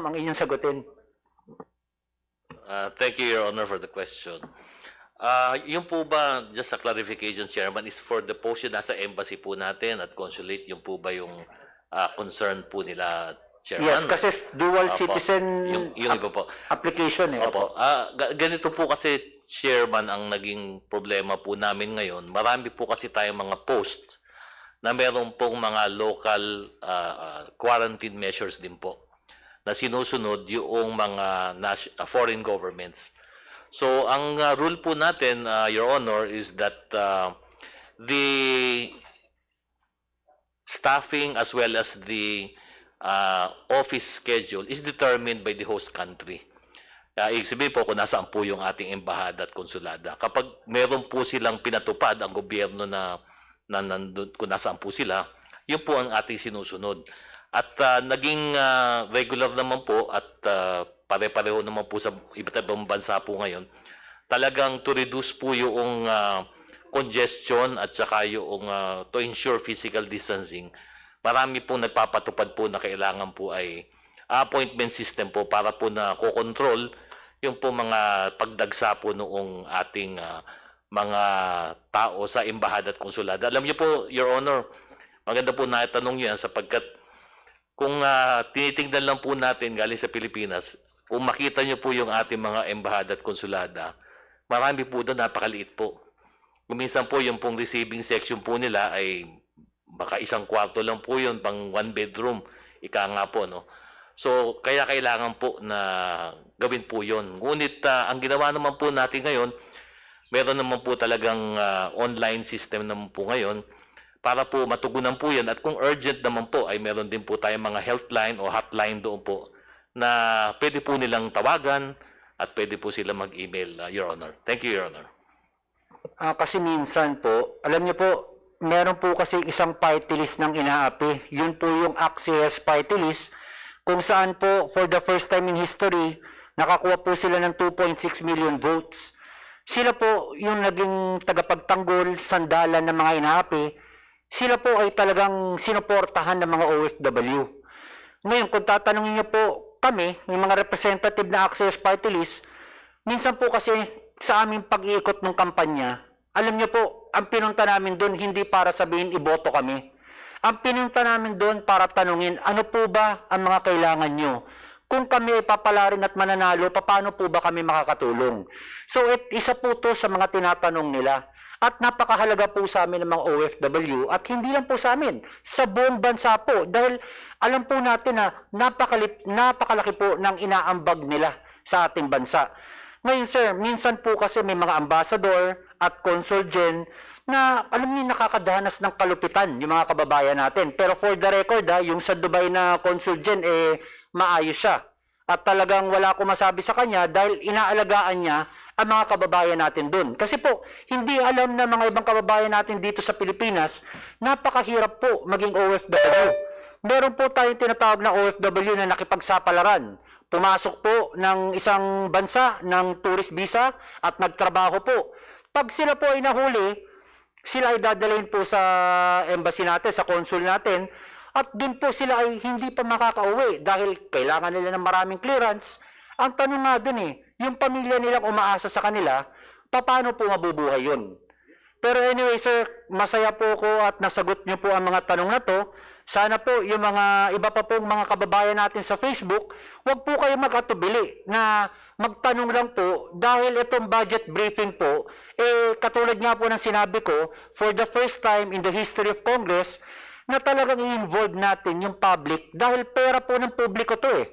ang inyong sagutin. Thank you, Your Honor, for the question. Yung po ba, just a clarification, Chairman, is for the post yun nasa embassy po natin at consulate, yung po ba yung concern po nila, Chairman? Yes, kasi dual Opo. citizen Yung iba po. application eh. Opo. Ganito po kasi, Chairman, ang naging problema po namin ngayon. Marami po kasi tayong mga post na meron pong mga local quarantine measures din po na sinusunod yung mga foreign governments. So, ang rule po natin, Your Honor, is that the staffing as well as the office schedule is determined by the host country. Ibig sabihin po kung nasaan po yung ating embahada at konsulada. Kapag meron po silang pinatupad ang gobyerno na nandun, kung nasaan po sila, yun po ang ating sinusunod. At naging regular naman po at pare-pareho naman po sa iba't ibang bansa po ngayon, talagang to reduce po yung congestion at saka yung to ensure physical distancing, marami po nagpapatupad po na kailangan po ay appointment system po para po na kokontrol yung po mga pagdagsa po noong ating mga tao sa embahada at konsulada. Alam niyo po, Your Honor, maganda po na itanong yan sapagkat kung tinitingnan lang po natin galing sa Pilipinas, kung makita niyo po yung ating mga embahada at konsulada, marami po doon napakaliit po. Kuminsan po yung pong receiving section po nila ay baka isang kwarto lang po yun, pang one bedroom, ika nga po, no? So, kaya kailangan po na gawin po yun. Ngunit ang ginawa naman po natin ngayon, meron naman po talagang online system naman po ngayon para po matugunan po yan. At kung urgent naman po, ay meron din po tayong mga healthline o hotline doon po na pwede po nilang tawagan at pwede po sila mag-email, Your Honor. Thank you, Your Honor. Kasi minsan po, alam niyo po, meron po kasi isang party list ng inaapi. Yun po yung access party list kung saan po for the first time in history, nakakuha po sila ng 2.6 million votes. Sila po yung naging tagapagtanggol, sandalan ng mga inaapi. Sila po ay talagang sinuportahan ng mga OFW. Ngayon, kung tatanungin niyo po kami, yung mga representative na access party list, minsan po kasi sa aming pag-iikot ng kampanya, alam niyo po, ang pinunta namin doon hindi para sabihin iboto kami. Ang pinunta namin doon para tanungin, ano po ba ang mga kailangan nyo? Kung kami ay papalarin at mananalo, paano po ba kami makakatulong? So, isa po to sa mga tinatanong nila. At napakahalaga po sa amin ng mga OFW at hindi lang po sa amin, sa buong bansa po. Dahil alam po natin na napakalaki po ng inaambag nila sa ating bansa. Ngayon sir, minsan po kasi may mga ambassador at consul gen na alam niyo nakakadanas ng kalupitan yung mga kababayan natin. Pero for the record yung sa Dubai na consul gen maayos siya. At talagang wala ko masabi sa kanya dahil inaalagaan niya ang mga kababayan natin doon. Kasi po, hindi alam na mga ibang kababayan natin dito sa Pilipinas, napakahirap po maging OFW. Meron po tayong tinatawag na OFW na nakipagsapalaran. Pumasok po ng isang bansa ng tourist visa at nagtrabaho po. Pag sila po ay nahuli, sila ay dadalhin po sa embassy natin, sa consul natin, at din po sila ay hindi pa makakauwi dahil kailangan nila ng maraming clearance. Ang tanong nga dun yung pamilya nilang umaasa sa kanila, paano po mabubuhay yun? Pero anyway sir, masaya po ko at nasagot niyo po ang mga tanong na to. Sana po yung mga iba pa pong mga kababayan natin sa Facebook, wag po kayo mag-atubili na magtanong lang po dahil itong budget briefing po, katulad nga po ng sinabi ko, for the first time in the history of Congress, na talagang i-involve natin yung public dahil pera po ng publiko to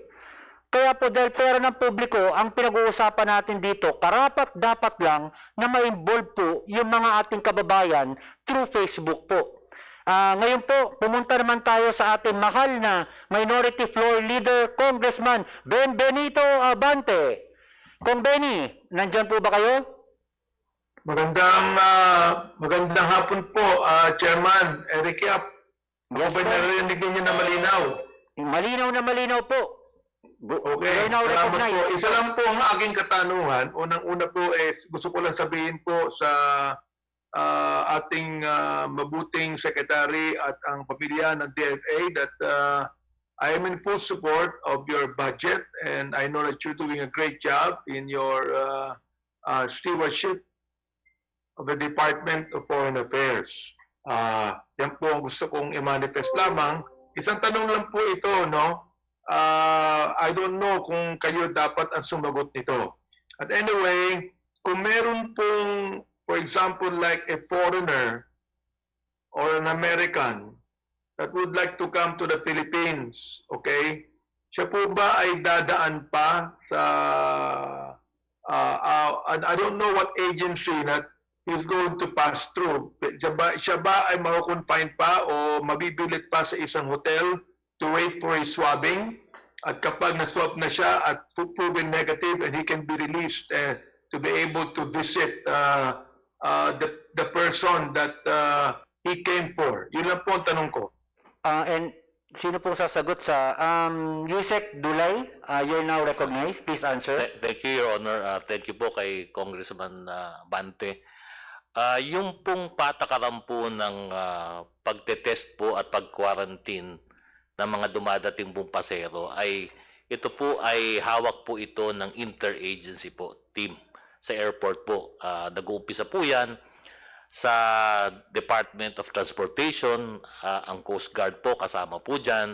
Kaya po dahil pera ng publiko, ang pinag-uusapan natin dito, karapat dapat lang na ma-involve po yung mga ating kababayan through Facebook po. Ngayon po, pumunta naman tayo sa ating mahal na Minority Floor Leader, Congressman Benito Abante. Kung Benny, nandyan po ba kayo? Magandang hapon po, Chairman Eric Yap. Yes, Ako ba narinig ninyo na malinaw? Malinaw na malinaw po. Okay, salamat po. Isa lang po ang aking katanungan. Unang-una po gusto ko lang sabihin po sa ating mabuting secretary at ang pamilya ng DFA that I am in full support of your budget, and I know that you're doing a great job in your stewardship of the Department of Foreign Affairs. Yan po ang gusto kong i-manifest lamang. Isang tanong lang po ito, no? I don't know kung kayo dapat ang sumagot nito. But anyway, kung meron pong, for example, like a foreigner or an American that would like to come to the Philippines, okay? Siya po ba ay dadaan pa sa, I don't know what agency that he's going to pass through. Siya ba ay mako-confine pa o mabibilit pa sa isang hotel to wait for his swabbing? At kapag na-swab na siya at proven negative, and he can be released to be able to visit the person that he came for. Yun lang po ang tanong ko. And sino pong sasagot sa Yusek Dulay? You're now recognized. Please answer. Thank you, Your Honor. Thank you po kay Congressman Bante. Yung pong patakaran po ng pagtetest po at pag-quarantine ng mga dumadating pong pasero ay ito po ay hawak po ito ng interagency po team sa airport po. Nag-uumpisa po yan sa Department of Transportation, ang Coast Guard po kasama po dyan,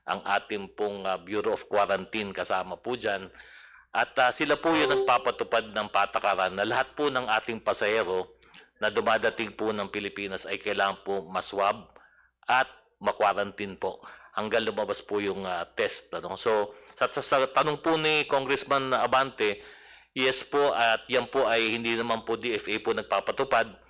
ang ating pong Bureau of Quarantine kasama po dyan, at sila po yung nagpapatupad ng patakaran na lahat po ng ating pasahero na dumadating po ng Pilipinas ay kailangan po maswab at makwarantin po hanggang lumabas po yung test. Ano? So, sa tanong po ni Congressman Abante, yes po, at yan po ay hindi naman po DFA po nagpapatupad.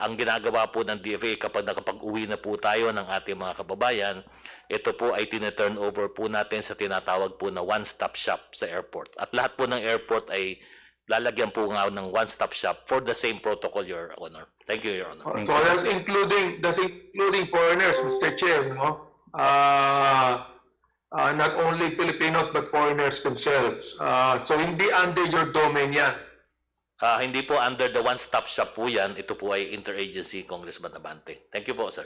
Ang ginagawa po ng DFA kapag nakapag-uwi na po tayo ng ating mga kababayan, ito po ay tineturn over po natin sa tinatawag po na one-stop shop sa airport. At lahat po ng airport ay lalagyan po nga ng one-stop shop for the same protocol, Your Honor. Thank you, Your Honor. So that's including foreigners, Mr. Chair, no? Not only Filipinos but foreigners themselves. So hindi under your domain yan. Hindi po under the one-stop shop po yan. Ito po ay interagency, Congressman Abante. Thank you po, sir.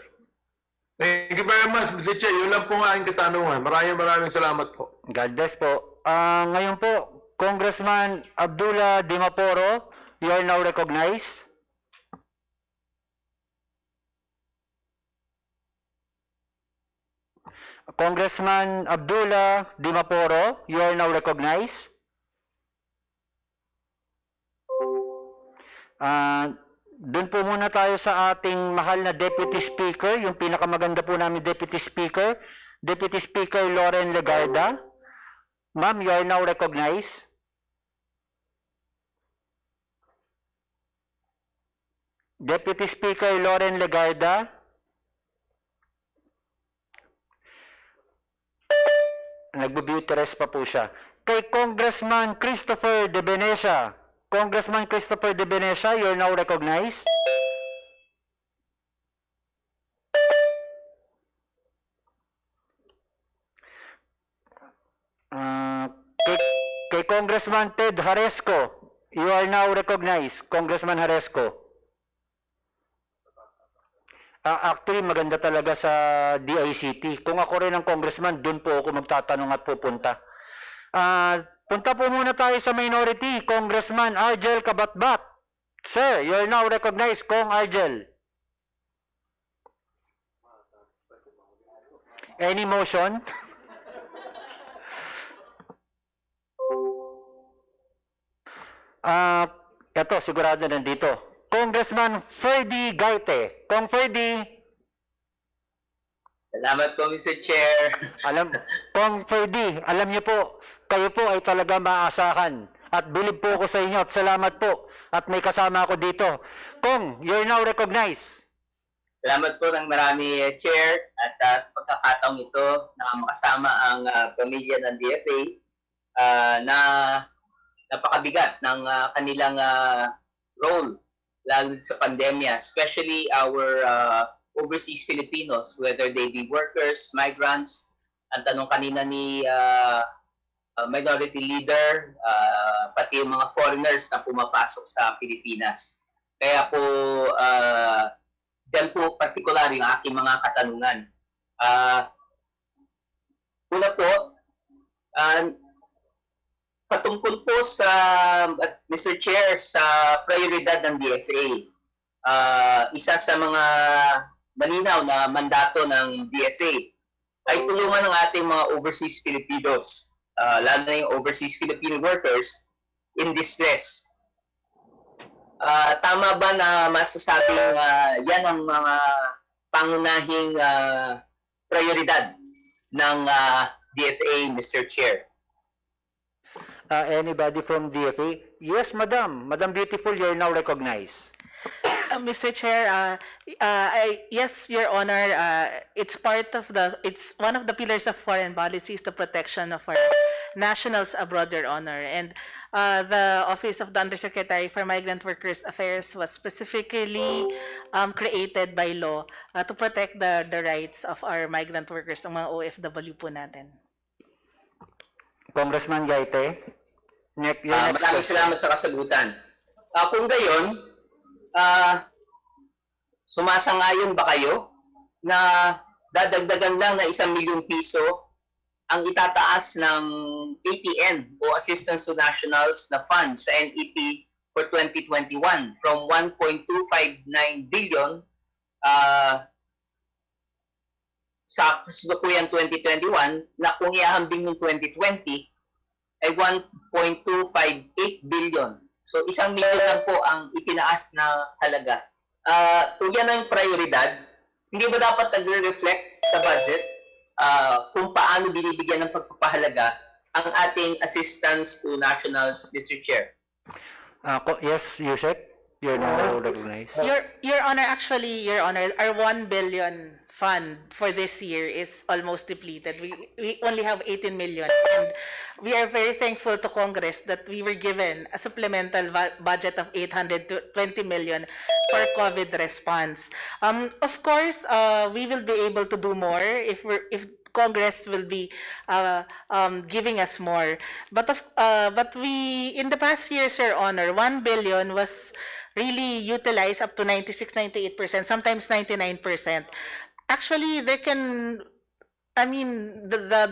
Thank you very much, Mr. Chair. Yun lang po ang aking katanungan. Maraming salamat po. God bless po. Ngayon po, Congressman Abdullah Dimaporo, you are now recognized. Congressman Abdullah Dimaporo, you are now recognized. Doon po muna tayo sa ating mahal na Deputy Speaker, yung pinakamaganda po namin Deputy Speaker, Deputy Speaker Loren Legarda. Ma'am, you are now recognized. Deputy Speaker Loren Legarda. Nagbubuterest pa po siya. Kay Congressman Christopher De Venecia. Congressman Christopher De Venecia, you're now recognized. Kay Congressman Ted Haresco, you are now recognized. Congressman Haresco. Actually, maganda talaga sa DICT. Kung ako rin ang congressman, dun po ako magtatanong at pupunta. Punta po muna tayo sa minority. Congressman Argel Kabatbat. Sir, you are now recognized, Kong Argel. Any motion? Ito, sigurado nandito. Congressman Ferdy Gaite. Kong Ferdy. Salamat po, Mr. Chair. Kong Ferdy, alam niyo po, kayo po ay talaga maaasahan. At bilib po ako sa inyo at salamat po. At may kasama ako dito. Kong, you're now recognized. Salamat po ng marami, Chair. At sa pagkakataong ito na makasama ang pamilya ng DFA na napakabigat ng kanilang role lalo sa pandemya, especially our overseas Filipinos, whether they be workers, migrants. Ang tanong kanina ni minority leader, pati yung mga foreigners na pumapasok sa Pilipinas. Kaya po, dyan po particular yung aking mga katanungan. Una po, uh, patungkol po sa, Mr. Chair, sa prioridad ng DFA. Isa sa mga malinaw na mandato ng DFA ay tulungan ng ating mga overseas Filipinos, lalo na yung overseas Filipino workers in distress. Tama ba na masasabing yan ang mga pangunahing prioridad ng DFA, Mr. Chair? Anybody from DFA? Yes, Madam. Madam Beautiful, you're now recognized. Mr. Chair, yes, Your Honor, it's one of the pillars of foreign policy is the protection of our nationals abroad, Your Honor. And the Office of the Undersecretary for Migrant Workers Affairs was specifically created by law to protect the rights of our migrant workers, ang mga OFW po natin. Congressman Gaite, your next Maraming question. salamat sa kasagutan. Kung gayon, sumasangayon ba kayo na dadagdagan lang na 1 milyong piso ang itataas ng ATN o Assistance to Nationals na funds sa NEP for 2021 from 1.259 billion sa kasalukuyan 2021 na kung ihahambing ng 2020 ay 1.258 billion. So 1 milyon lang po ang itinaas na halaga. Kung yan ang prioridad, hindi ba dapat nagre-reflect sa budget kung paano binibigyan ng pagpapahalaga ang ating assistance to nationals, Mr. Chair? Yes, Yusek, you're now recognized. Your Honor, actually, Your Honor, our 1 billion fund for this year is almost depleted. We only have 18 million, and we are very thankful to Congress that we were given a supplemental budget of 820 million for COVID response. Of course, we will be able to do more if Congress will be giving us more. But we, in the past years, Your Honor, 1 billion was really utilized up to 96-98%, sometimes 99%. Actually, the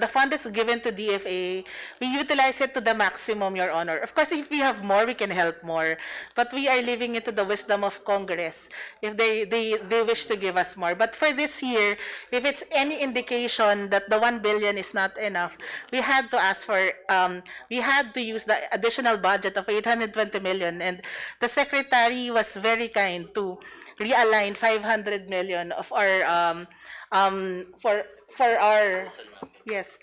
fund that's given to DFA, we utilize it to the maximum, Your Honor. Of course, if we have more, we can help more. But we are leaving it to the wisdom of Congress if they wish to give us more. But for this year, if it's any indication that the 1 billion is not enough, we had to ask for, we had to use the additional budget of 820 million. And the Secretary was very kind to realign 500 million of our, for our, yes.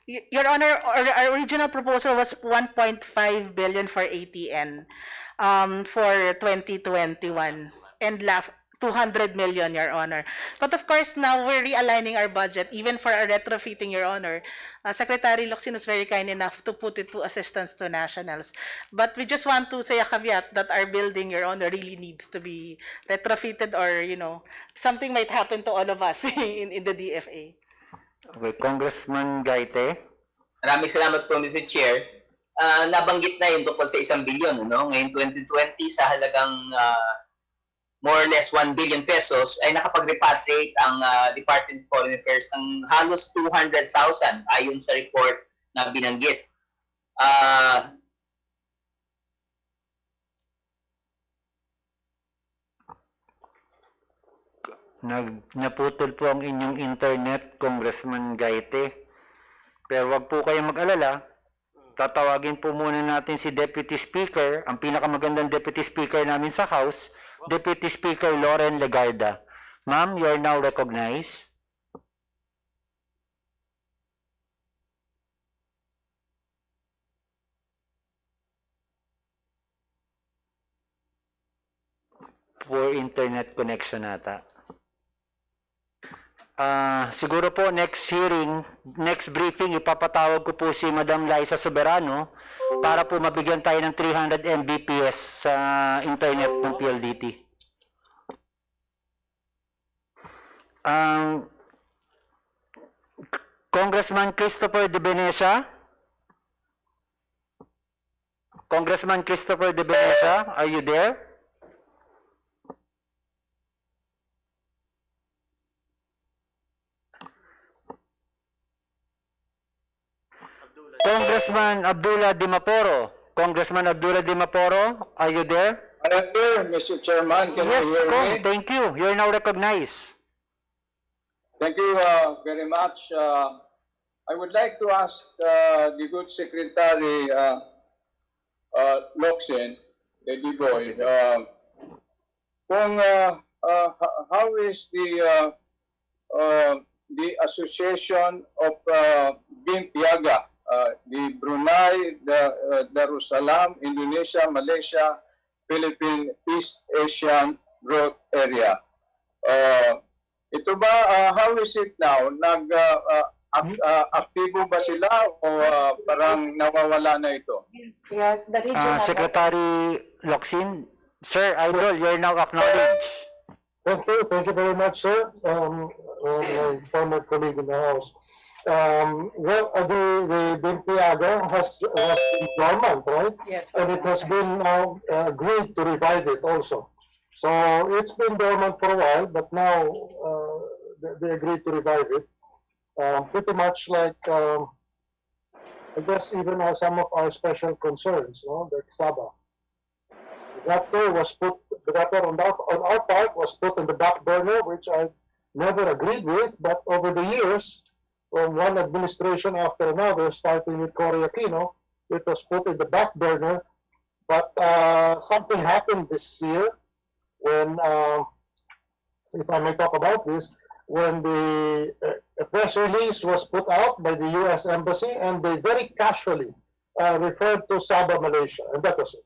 Your Honor, our original proposal was 1.5 billion for ATN for 2021 and 200 million, Your Honor. But of course, now we're realigning our budget, even for our retrofitting, Your Honor. Secretary Locsin was very kind enough to put it to assistance to nationals. But we just want to say a caveat that our building, Your Honor, really needs to be retrofitted, or, something might happen to all of us in the DFA. Okay, Congressman Gaite. Maraming salamat po, Mr. Chair. Nabanggit na yung tungkol sa 1 billion. Ngayon 2020, sa halagang more or less 1 billion pesos, ay nakapag-repatriate ang Department of Foreign Affairs ng halos 200,000 ayon sa report na binanggit. Naputol po ang inyong internet, Congressman Gaite. Pero wag po kayong mag-alala. Tatawagin po muna natin si Deputy Speaker, ang pinakamagandang Deputy Speaker namin sa House, Deputy Speaker Loren Legarda. Ma'am, you are now recognized. Poor internet connection ata. Siguro po next hearing, next briefing, ipapatawag ko po si Madam Liza Soberano para po mabigyan tayo ng 300 Mbps sa internet ng PLDT. Congressman Christopher De Benesa? Congressman Christopher De Benesa, are you there? Congressman Abdullah Dimaporo. Congressman Abdullah Dimaporo, are you there? I am here, Mr. Chairman. Can Yes, you hear Kong, me? thank you. You're now recognized. Thank you very much. I would like to ask the good Secretary Locsin, Lady Boyd, how is the Association of Bimpiaga, the Brunei, the Darussalam, Indonesia, Malaysia, Philippine, East Asian Growth Area. Ito ba, how is it now? Aktibo ba sila o parang nawawala na ito? Yeah, the regional Secretary Locsin, Sir Idol, you're now acknowledged. Thank you very much, sir. My former colleague in the House. The Bimpiaga was been dormant, right? Yes. And it has been now agreed to revive it also. So it's been dormant for a while, but now they agreed to revive it. Pretty much like, I guess, even some of our special concerns, like Sabah. That on our part was put on the back burner, which I never agreed with, but over the years, from one administration after another, starting with Cory Aquino, it was put in the back burner. But something happened this year when, if I may talk about this, when a press release was put out by the U.S. Embassy, and they very casually referred to Sabah, Malaysia, and that was it.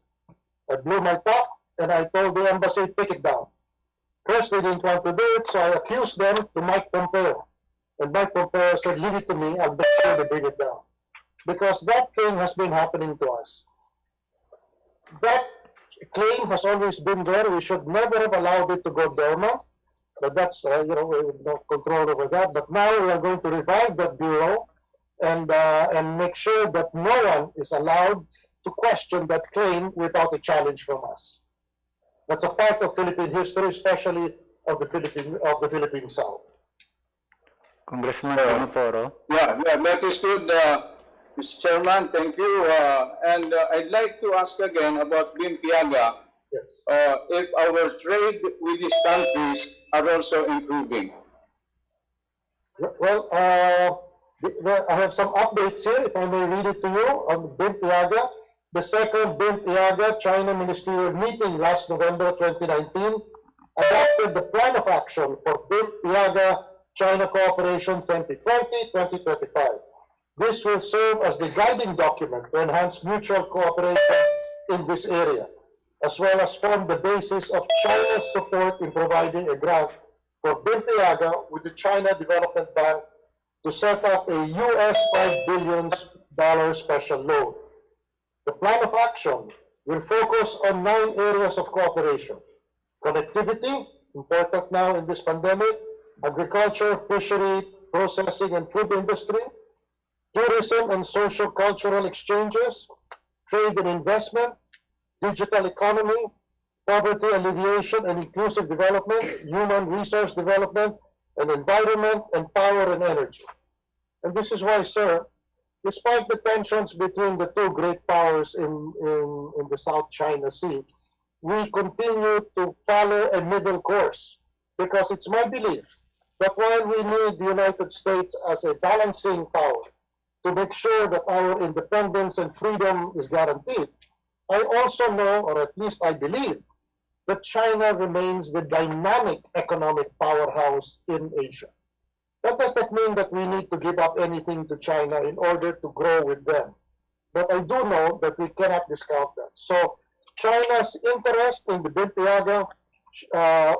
I blew my top, and I told the embassy, take it down. First, they didn't want to do it, so I accused them to Mike Pompeo. And Mike Pompeo said, leave it to me, I'll make sure they bring it down. Because that thing has been happening to us. That claim has always been there. We should never have allowed it to go dormant. But that's, we have no control over that. But now we are going to revive that bureau and make sure that no one is allowed to question that claim without a challenge from us. That's a part of Philippine history, especially of the Philippine South. Congressman Dimaporo. Yeah, that is good, Mr. Chairman. Thank you. And I'd like to ask again about Bimpiaga. Yes. If our trade with these countries are also improving. Well, I have some updates here, if I may read it to you, on Bimpiaga. The second Bimpiaga China Ministerial meeting last November 2019 adopted the plan of action for Bimpiaga China Cooperation 2020-2025. This will serve as the guiding document to enhance mutual cooperation in this area, as well as form the basis of China's support in providing a grant for Bimpiaga with the China Development Bank to set up a US $5 billion special loan. The plan of action will focus on 9 areas of cooperation: connectivity, important now in this pandemic, agriculture, fishery, processing and food industry, tourism and social-cultural exchanges, trade and investment, digital economy, poverty alleviation and inclusive development, human resource development, and environment, and power and energy. And this is why, sir, despite the tensions between the two great powers in the South China Sea, we continue to follow a middle course, because it's my belief that while we need the United States as a balancing power to make sure that our independence and freedom is guaranteed, I also know, or at least I believe, that China remains the dynamic economic powerhouse in Asia. That does not mean that we need to give up anything to China in order to grow with them. But I do know that we cannot discount that. So China's interest in the Bimpiaga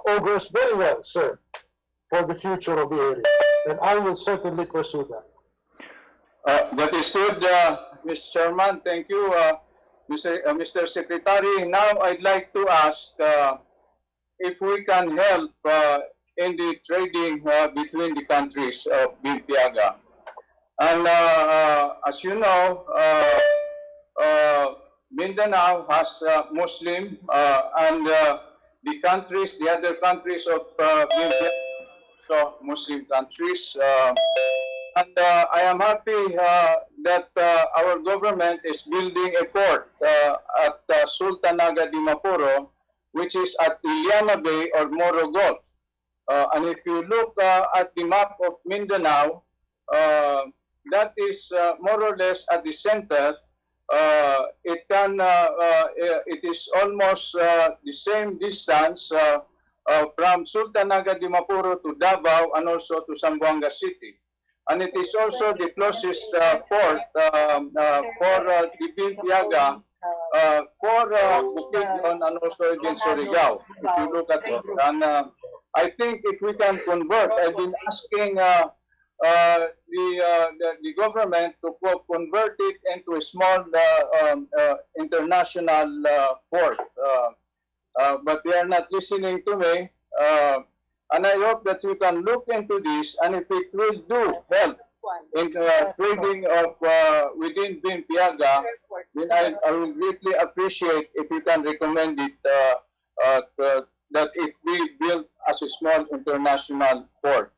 augurs very well, sir, for the future of the area. And I will certainly pursue that. That is good, Mr. Chairman. Thank you, Mr. Secretary. Now I'd like to ask if we can help in the trading between the countries of Bimpiaga. And as you know, Mindanao has Muslim and the other countries of Bimpiaga, so Muslim countries. And I am happy that our government is building a port at Sultanaga di Mapuro, which is at Iliana Bay or Moro Gulf. And if you look at the map of Mindanao, that is more or less at the center. It is almost the same distance from Sultanaga di Mapuro to Davao and also to Zamboanga City. And it is also the closest port for the Bimpiaga, for Bukidnon and also even Surigao, if you look at it. And I think if we can convert, I've been asking the government to convert it into a small international port. But they are not listening to me. And I hope that you can look into this, and if it will do help in trading of within Bimpiaga, then I will greatly appreciate if you can recommend it that it be built as a small international port.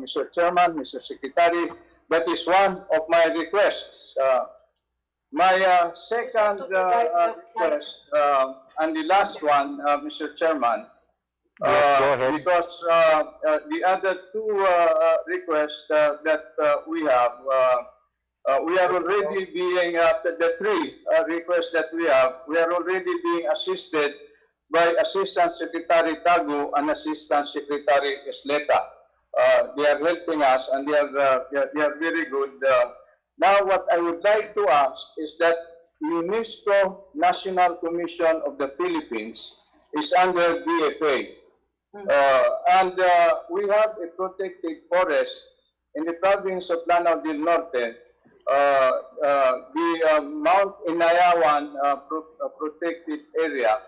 Mr. Chairman, Mr. Secretary, that is one of my requests. My second request, and the last one, Mr. Chairman, Yes, go ahead. because the other two requests that we are already being, the three requests that we are already being assisted by Assistant Secretary Tagu and Assistant Secretary Esleta. They are helping us, and they are very good. Now, what I would like to ask is that UNESCO National Commission of the Philippines is under DFA. And we have a protected forest in the province of Lanao del Norte, the Mount Inayawan protected area,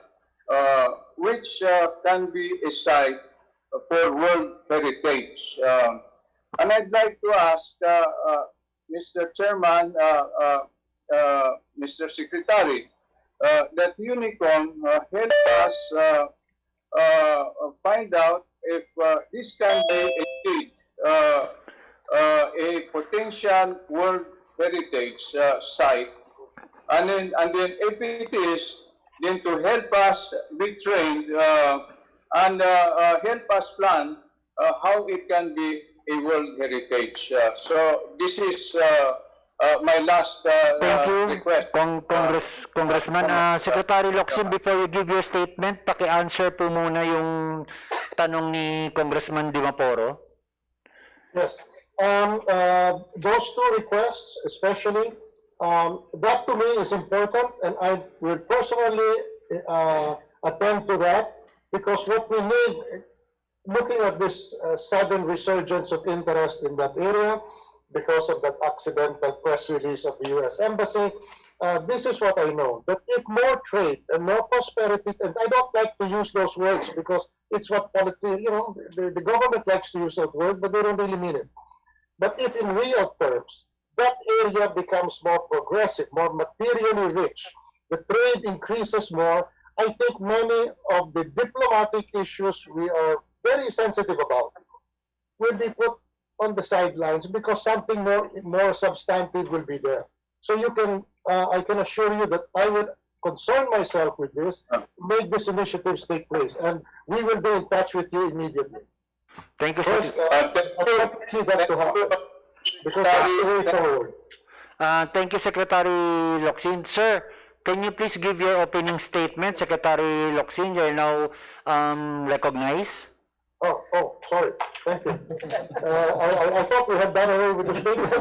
which can be a site for World Heritage. And I'd like to ask Mr. Chairman, Mr. Secretary, that UNICOM help us find out if this can be indeed a potential World Heritage site, and then if it is, then to help us be trained and help us plan how it can be a World Heritage. So this is my last Thank you, request. Congressman. Secretary Locsin, before you give your statement, paki-answer po muna yung tanong ni Congressman Dimaporo. Yes. Those two requests, especially, that to me is important, and I will personally attend to that, because what we need, looking at this sudden resurgence of interest in that area, because of that accidental press release of the U.S. Embassy, this is what I know, that if more trade and more prosperity, and I don't like to use those words because it's what the government likes to use that word, but they don't really mean it. But if in real terms, that area becomes more progressive, more materially rich, the trade increases more, I think many of the diplomatic issues we are very sensitive about will be put on the sidelines because something more substantive will be there. So you can, I can assure you that I will concern myself with this, make these initiatives take place, and we will be in touch with you immediately. Thank you, First, Secretary. I want that to happen, because that's the way forward. Thank you, Secretary Locsin. Sir, can you please give your opening statement, Secretary Locsin? You're now recognized. Oh, sorry. Thank you. I thought we had done away with the statement.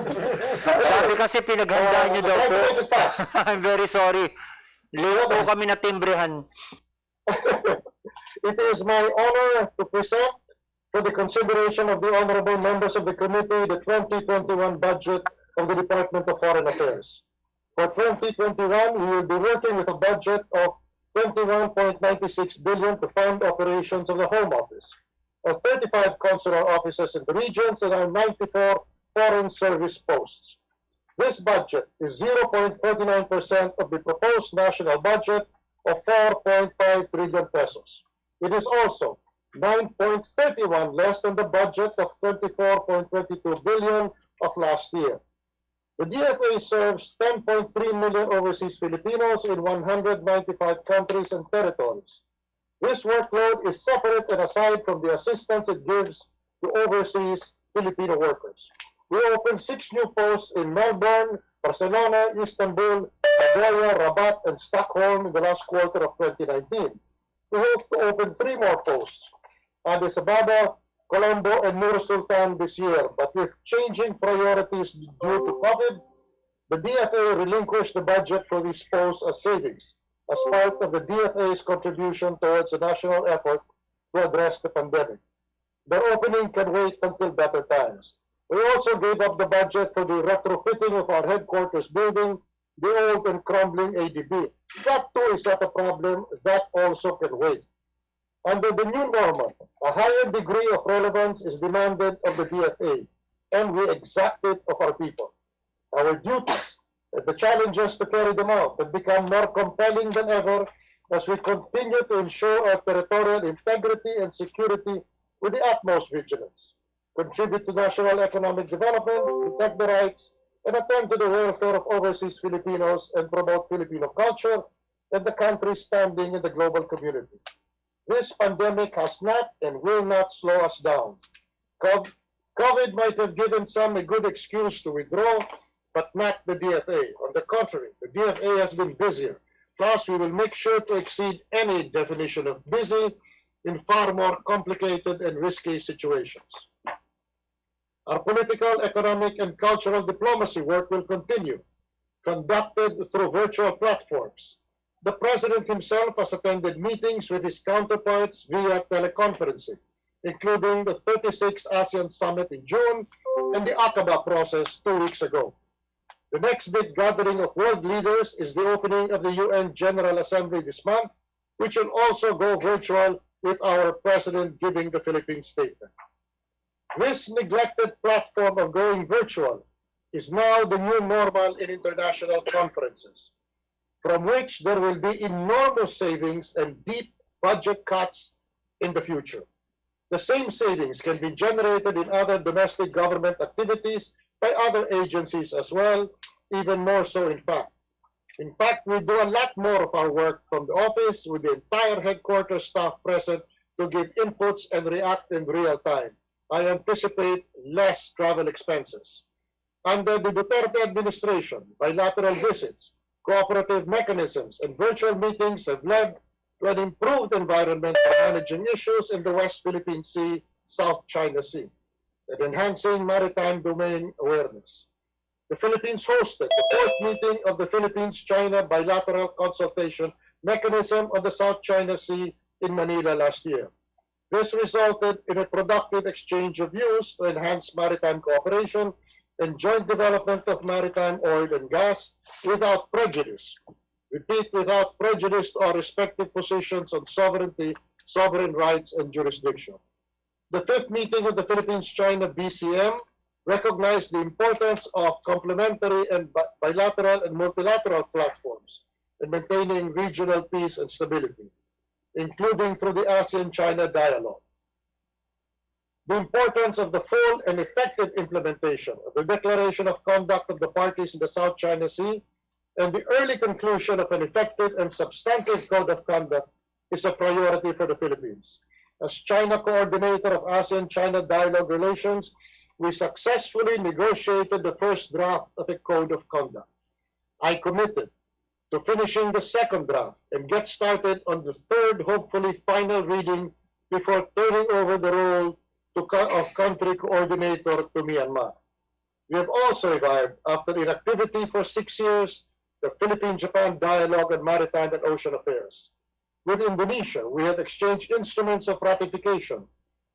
Sabi kasi pinaghanda nyo daw Try to po. make it fast. I'm very sorry. Late po kami na timbrehan. It is my honor to present for the consideration of the honorable members of the committee the 2021 budget of the Department of Foreign Affairs. For 2021, we will be working with a budget of 21.96 billion to fund operations of the Home Office, of 35 consular offices in the regions, and our 94 foreign service posts. This budget is 0.49% of the proposed national budget of 4.5 trillion pesos. It is also 9.31 less than the budget of 24.22 billion of last year. The DFA serves 10.3 million overseas Filipinos in 195 countries and territories. This workload is separate and aside from the assistance it gives to overseas Filipino workers. We opened 6 new posts in Melbourne, Barcelona, Istanbul, Nagoya, Rabat, and Stockholm in the last quarter of 2019. We hope to open 3 more posts, Addis Ababa, Colombo, and Nur Sultan this year, but with changing priorities due to COVID, the DFA relinquished the budget for these posts as savings as part of the DFA's contribution towards a national effort to address the pandemic. Their opening can wait until better times. We also gave up the budget for the retrofitting of our headquarters building, the old and crumbling ADB. That too is not a problem, that also can wait. Under the new normal, a higher degree of relevance is demanded of the DFA, and we exact it of our people. Our duties and the challenges to carry them out have become more compelling than ever as we continue to ensure our territorial integrity and security with the utmost vigilance, contribute to national economic development, protect the rights, and attend to the welfare of overseas Filipinos and promote Filipino culture and the country's standing in the global community. This pandemic has not and will not slow us down. COVID might have given some a good excuse to withdraw, but not the DFA. On the contrary, the DFA has been busier. Plus, we will make sure to exceed any definition of busy in far more complicated and risky situations. Our political, economic, and cultural diplomacy work will continue, conducted through virtual platforms. The President himself has attended meetings with his counterparts via teleconferencing, including the 36th ASEAN Summit in June and the Aqaba process 2 weeks ago. The next big gathering of world leaders is the opening of the UN General Assembly this month, which will also go virtual with our President giving the Philippines statement. This neglected platform of going virtual is now the new normal in international conferences, from which there will be enormous savings and deep budget cuts in the future. The same savings can be generated in other domestic government activities by other agencies as well, even more so in fact. In fact, we do a lot more of our work from the office with the entire headquarters staff present to give inputs and react in real time. I anticipate less travel expenses. Under the Duterte administration, bilateral visits, cooperative mechanisms, and virtual meetings have led to an improved environment for managing issues in the West Philippine Sea, South China Sea, and enhancing maritime domain awareness. The Philippines hosted the 4th meeting of the Philippines-China bilateral consultation mechanism on the South China Sea in Manila last year. This resulted in a productive exchange of views to enhance maritime cooperation and joint development of maritime oil and gas without prejudice. Repeat, without prejudice to our respective positions on sovereignty, sovereign rights, and jurisdiction. The 5th meeting of the Philippines-China BCM recognized the importance of complementary and bilateral and multilateral platforms in maintaining regional peace and stability, including through the ASEAN-China dialogue. The importance of the full and effective implementation of the Declaration of Conduct of the Parties in the South China Sea and the early conclusion of an effective and substantive code of conduct is a priority for the Philippines. As China coordinator of ASEAN-China dialogue relations, we successfully negotiated the first draft of a code of conduct. I committed to finishing the second draft and get started on the third, hopefully final reading before turning over the role of country coordinator to Myanmar. We have also revived, after inactivity for 6 years, the Philippine-Japan dialogue on maritime and ocean affairs. With Indonesia, we have exchanged instruments of ratification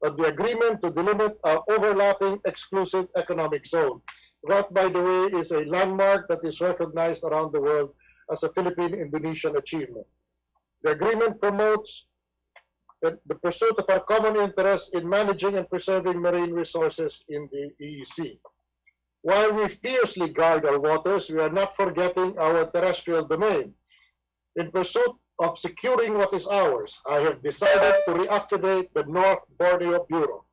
of the agreement to delimit our overlapping exclusive economic zone. That, by the way, is a landmark that is recognized around the world as a Philippine-Indonesian achievement. The agreement promotes the pursuit of our common interest in managing and preserving marine resources in the EEZ. While we fiercely guard our waters, we are not forgetting our terrestrial domain. In pursuit of securing what is ours, I have decided to reactivate the North Borneo Bureau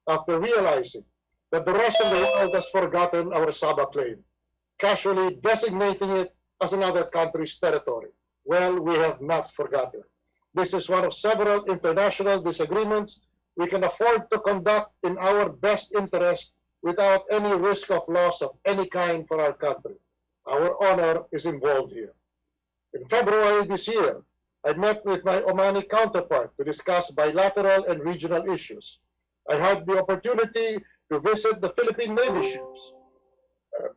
after realizing that the rest of the world has forgotten our Sabah claim, casually designating it as another country's territory. Well, we have not forgotten. This is one of several international disagreements we can afford to conduct in our best interest without any risk of loss of any kind for our country. Our honor is involved here. In February this year, I met with my Omani counterpart to discuss bilateral and regional issues. I had the opportunity to visit the Philippine Navy ships.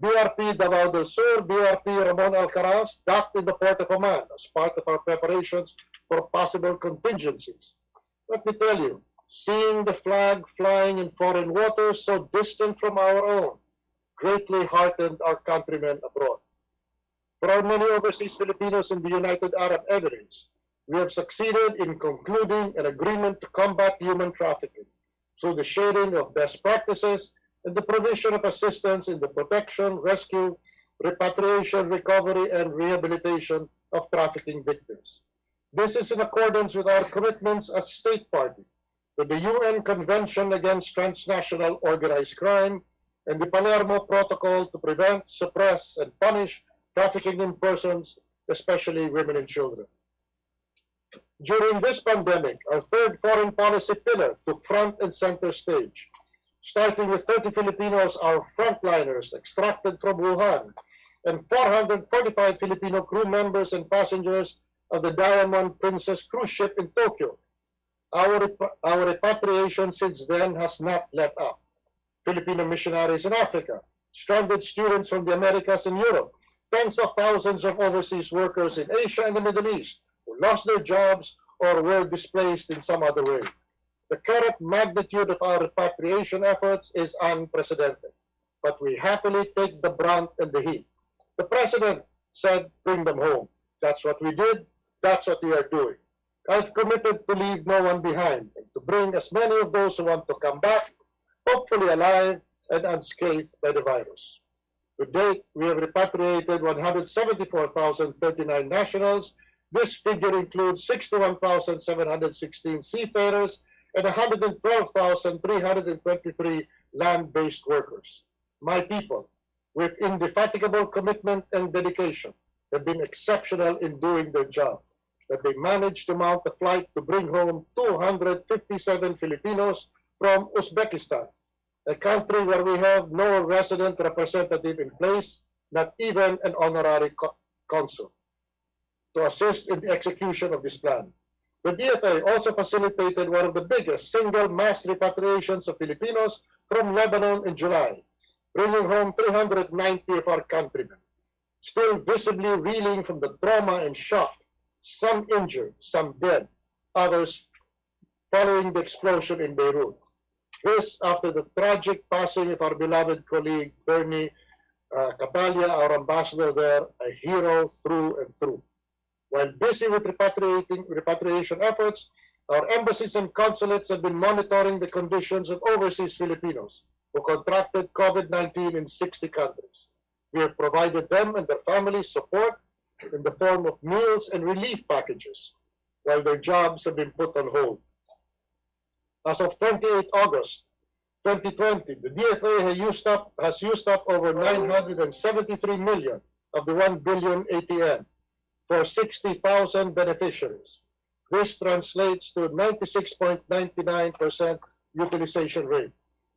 BRP Davao del Sur, BRP Ramon Alcaraz docked in the port of Oman as part of our preparations for possible contingencies. Let me tell you, seeing the flag flying in foreign waters so distant from our own greatly heartened our countrymen abroad. For our many overseas Filipinos in the United Arab Emirates, we have succeeded in concluding an agreement to combat human trafficking through the sharing of best practices and the provision of assistance in the protection, rescue, repatriation, recovery, and rehabilitation of trafficking victims. This is in accordance with our commitments as state party to the UN Convention Against Transnational Organized Crime and the Palermo Protocol to prevent, suppress, and punish trafficking in persons, especially women and children. During this pandemic, our third foreign policy pillar took front and center stage, starting with 30 Filipinos, our frontliners, extracted from Wuhan, and 445 Filipino crew members and passengers of the Diamond Princess cruise ship in Tokyo. Our repatriation since then has not let up. Filipino missionaries in Africa, stranded students from the Americas and Europe, tens of thousands of overseas workers in Asia and the Middle East who lost their jobs or were displaced in some other way. The current magnitude of our repatriation efforts is unprecedented, but we happily take the brunt and the heat. The President said, bring them home. That's what we did. That's what we are doing. I've committed to leave no one behind and to bring as many of those who want to come back, hopefully alive and unscathed by the virus. To date, we have repatriated 174,039 nationals. This figure includes 61,716 seafarers and 112,323 land-based workers. My people, with indefatigable commitment and dedication, have been exceptional in doing their job. That they managed to mount a flight to bring home 257 Filipinos from Uzbekistan, a country where we have no resident representative in place, not even an honorary consul, to assist in the execution of this plan. The DFA also facilitated one of the biggest single mass repatriations of Filipinos from Lebanon in July, bringing home 390 of our countrymen, still visibly reeling from the trauma and shock, some injured, some dead, others following the explosion in Beirut. This after the tragic passing of our beloved colleague Bernie Catalia, our ambassador there, a hero through and through. While busy with repatriation efforts, our embassies and consulates have been monitoring the conditions of overseas Filipinos who contracted COVID-19 in 60 countries. We have provided them and their families support in the form of meals and relief packages, while their jobs have been put on hold. As of 28 August 2020, the DFA has used up over 973 million of the 1 billion ATM for 60,000 beneficiaries. This translates to 96.99% utilization rate.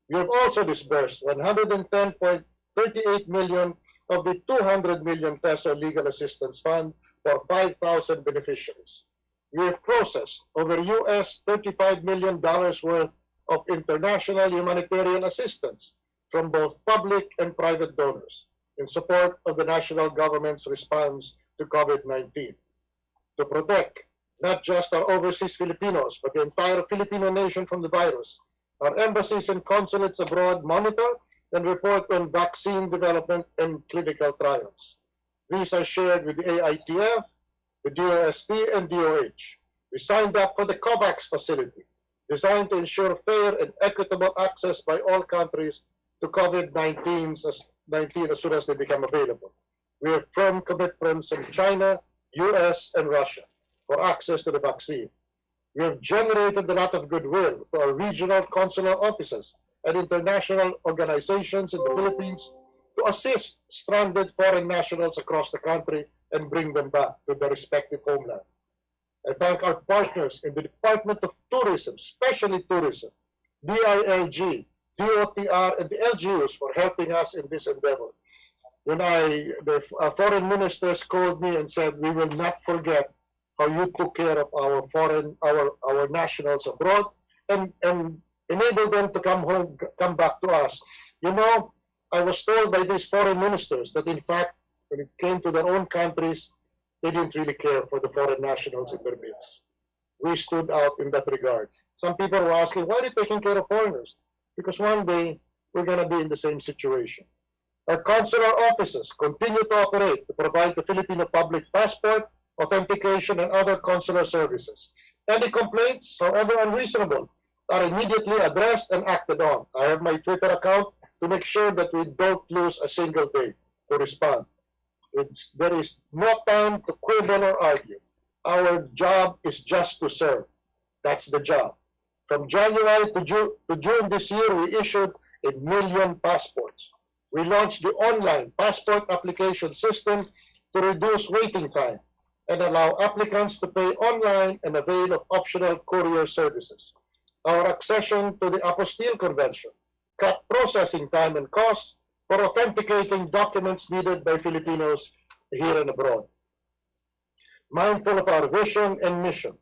We have also disbursed 110.38 million of the 200 million peso legal assistance fund for 5,000 beneficiaries. We have processed over US $35 million worth of international humanitarian assistance from both public and private donors in support of the national government's response to COVID-19. To protect not just our overseas Filipinos, but the entire Filipino nation from the virus, our embassies and consulates abroad monitor and report on vaccine development and clinical trials. These are shared with the AITF, the DOST, and DOH. We signed up for the COVAX facility, designed to ensure fair and equitable access by all countries to COVID-19 as soon as they become available. We have firm commitments from China, US, and Russia for access to the vaccine. We have generated a lot of goodwill through our regional consular offices and international organizations in the Philippines to assist stranded foreign nationals across the country and bring them back to their respective homeland. I thank our partners in the Department of Tourism, especially tourism, DILG, DOTR, and the LGUs for helping us in this endeavor. When the foreign ministers called me and said, we will not forget how you took care of our nationals abroad and enable them to come back to us. You know, I was told by these foreign ministers that in fact, when it came to their own countries, they didn't really care for the foreign nationals in their midst. We stood out in that regard. Some people were asking, why are you taking care of foreigners? Because one day, we're going to be in the same situation. Our consular offices continue to operate to provide the Filipino public passport, authentication, and other consular services. Any complaints, however unreasonable, are immediately addressed and acted on. I have my Twitter account to make sure that we don't lose a single day to respond. There is no time to quibble or argue. Our job is just to serve. That's the job. From January to June this year, we issued 1 million passports. We launched the online passport application system to reduce waiting time and allow applicants to pay online and avail of optional courier services. Our accession to the Apostille Convention cut processing time and costs for authenticating documents needed by Filipinos here and abroad. Mindful of our vision and mission,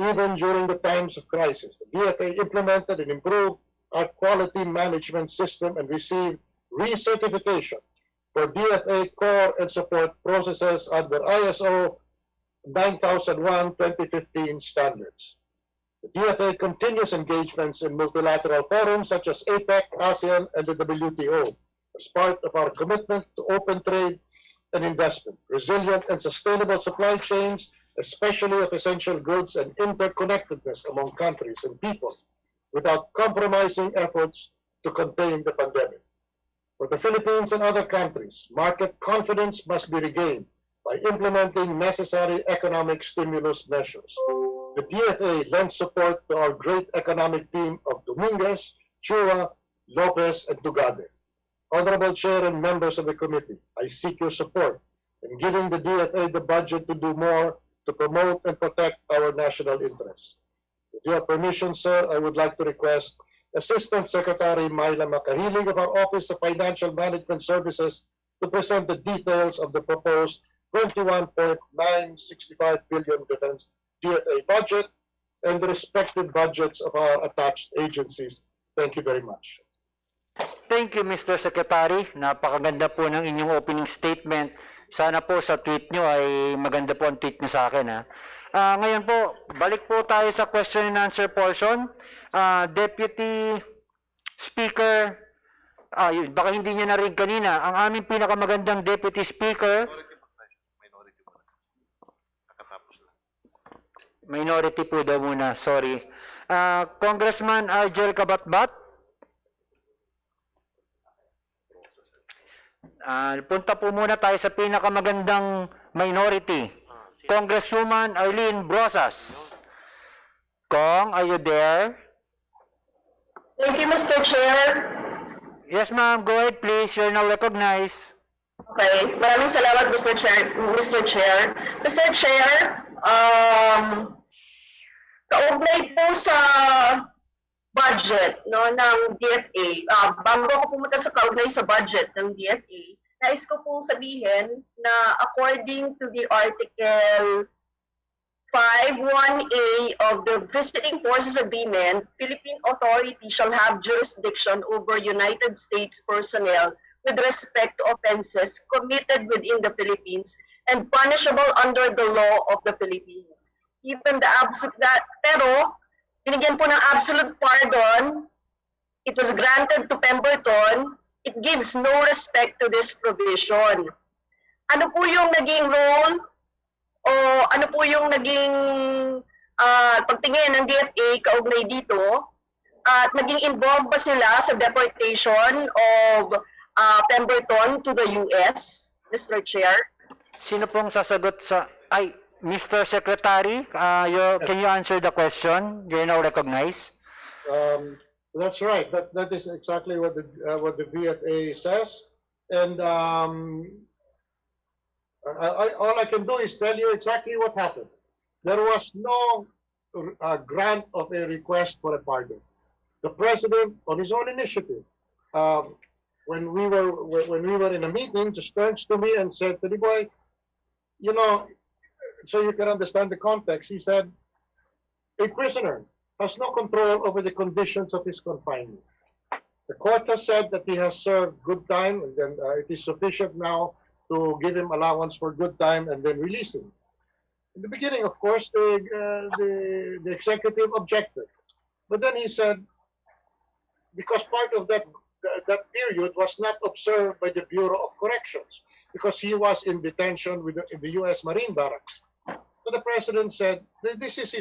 even during the times of crisis, the DFA implemented and improved our quality management system and received recertification for DFA core and support processes under ISO 9001:2015 standards. The DFA continues engagements in multilateral forums such as APEC, ASEAN, and the WTO as part of our commitment to open trade and investment, resilient and sustainable supply chains, especially of essential goods, and interconnectedness among countries and people, without compromising efforts to contain the pandemic. For the Philippines and other countries, market confidence must be regained by implementing necessary economic stimulus measures. The DFA lends support to our great economic team of Dominguez, Chua, Lopez, and Tugade. Honorable Chair and members of the committee, I seek your support in giving the DFA the budget to do more to promote and protect our national interests. With your permission, sir, I would like to request Assistant Secretary Myla Makahilig of our Office of Financial Management Services to present the details of the proposed 21.965 billion defense DFA budget and the respective budgets of our attached agencies. Thank you very much. Thank you, Mr. Secretary. Napakaganda po ng inyong opening statement. Sana po sa tweet nyo ay maganda po ang tweet nyo sa akin. Ngayon po, balik po tayo sa question and answer portion. Deputy Speaker, baka hindi niya narinig kanina, ang aming pinakamagandang Deputy Speaker, minority po daw muna, sorry. Congressman Argel Kabatbat, punta po muna tayo sa pinakamagandang minority. Congresswoman Arlene Brosas. Kong, are you there? Thank you, Mr. Chair. Yes, ma'am. Go ahead, please. You're now recognized. Okay. Maraming salamat, Mr. Chair. Mr. Chair. Mr. Chair, kaugnay po sa budget ng DFA, bago ako pumunta sa kaugnay sa budget ng DFA, nais ko pong sabihin na according to the Article 5(1)(a) of the Visiting Forces Agreement, Philippine authority shall have jurisdiction over United States personnel with respect to offenses committed within the Philippines and punishable under the law of the Philippines. Even the absolute pero binigyan po ng absolute pardon, it was granted to Pemberton, it gives no respect to this provision. Ano po yung naging role o ano po yung naging pagtingin ng DFA kaugnay dito at naging involved ba sila sa deportation of Pemberton to the US, Mr. Chair? Sino pong sasagot sa... Mr. Secretary, can you answer the question? You're now recognized. That's right. That is exactly what the VFA says. And all I can do is tell you exactly what happened. There was no grant of a request for a pardon. The president, on his own initiative, when we were in a meeting, just turns to me and said, "Teddy boy, you know, so you can understand the context." He said, "A prisoner has no control over the conditions of his confinement. The court has said that he has served good time, and then it is sufficient now to give him allowance for good time and then release him." In the beginning, of course, the executive objected, but then he said, because part of that period was not observed by the Bureau of Corrections, because he was in detention in the U.S. Marine barracks. So the president said, this is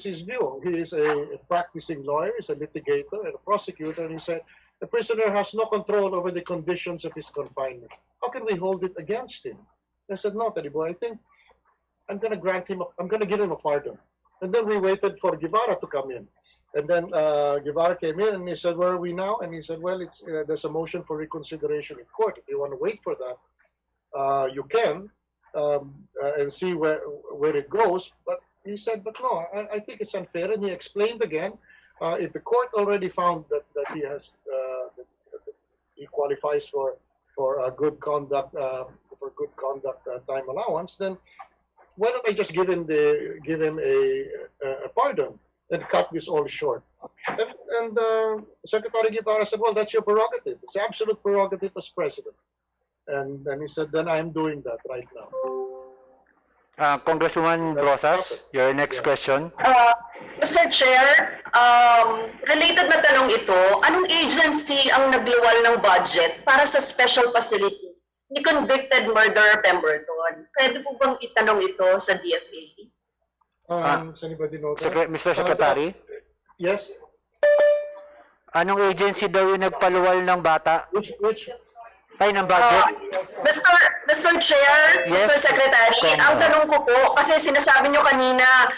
his view. He is a practicing lawyer, he's a litigator and a prosecutor, and he said, the prisoner has no control over the conditions of his confinement. How can we hold it against him? I said, no, Teddy boy, I think I'm going to give him a pardon. And then we waited for Guevara to come in. And then Guevara came in and he said, where are we now? And he said, well, there's a motion for reconsideration in court. If you want to wait for that, you can, and see where it goes. But he said, but no, I think it's unfair. And he explained again, if the court already found that he has, that he qualifies for good conduct, time allowance, then why don't I just give him a pardon and cut this all short? And Secretary Guevara said, well, that's your prerogative. It's absolute prerogative as president. And then he said, then I'm doing that right now. Congresswoman Brosas, your next question. Mr. Chair, related na tanong ito, anong agency ang nagluwal ng budget para sa special facility ni convicted murderer Pemberton? Pwede po bang itanong ito sa DFA? Does anybody know that? Mr. Secretary, Yes? anong agency daw yung nagpaluwal ng bata? Which? Ay, ng budget? Mr. Chair, Yes, Mr. Secretary, ang tanong ko po, kasi sinasabi nyo kanina,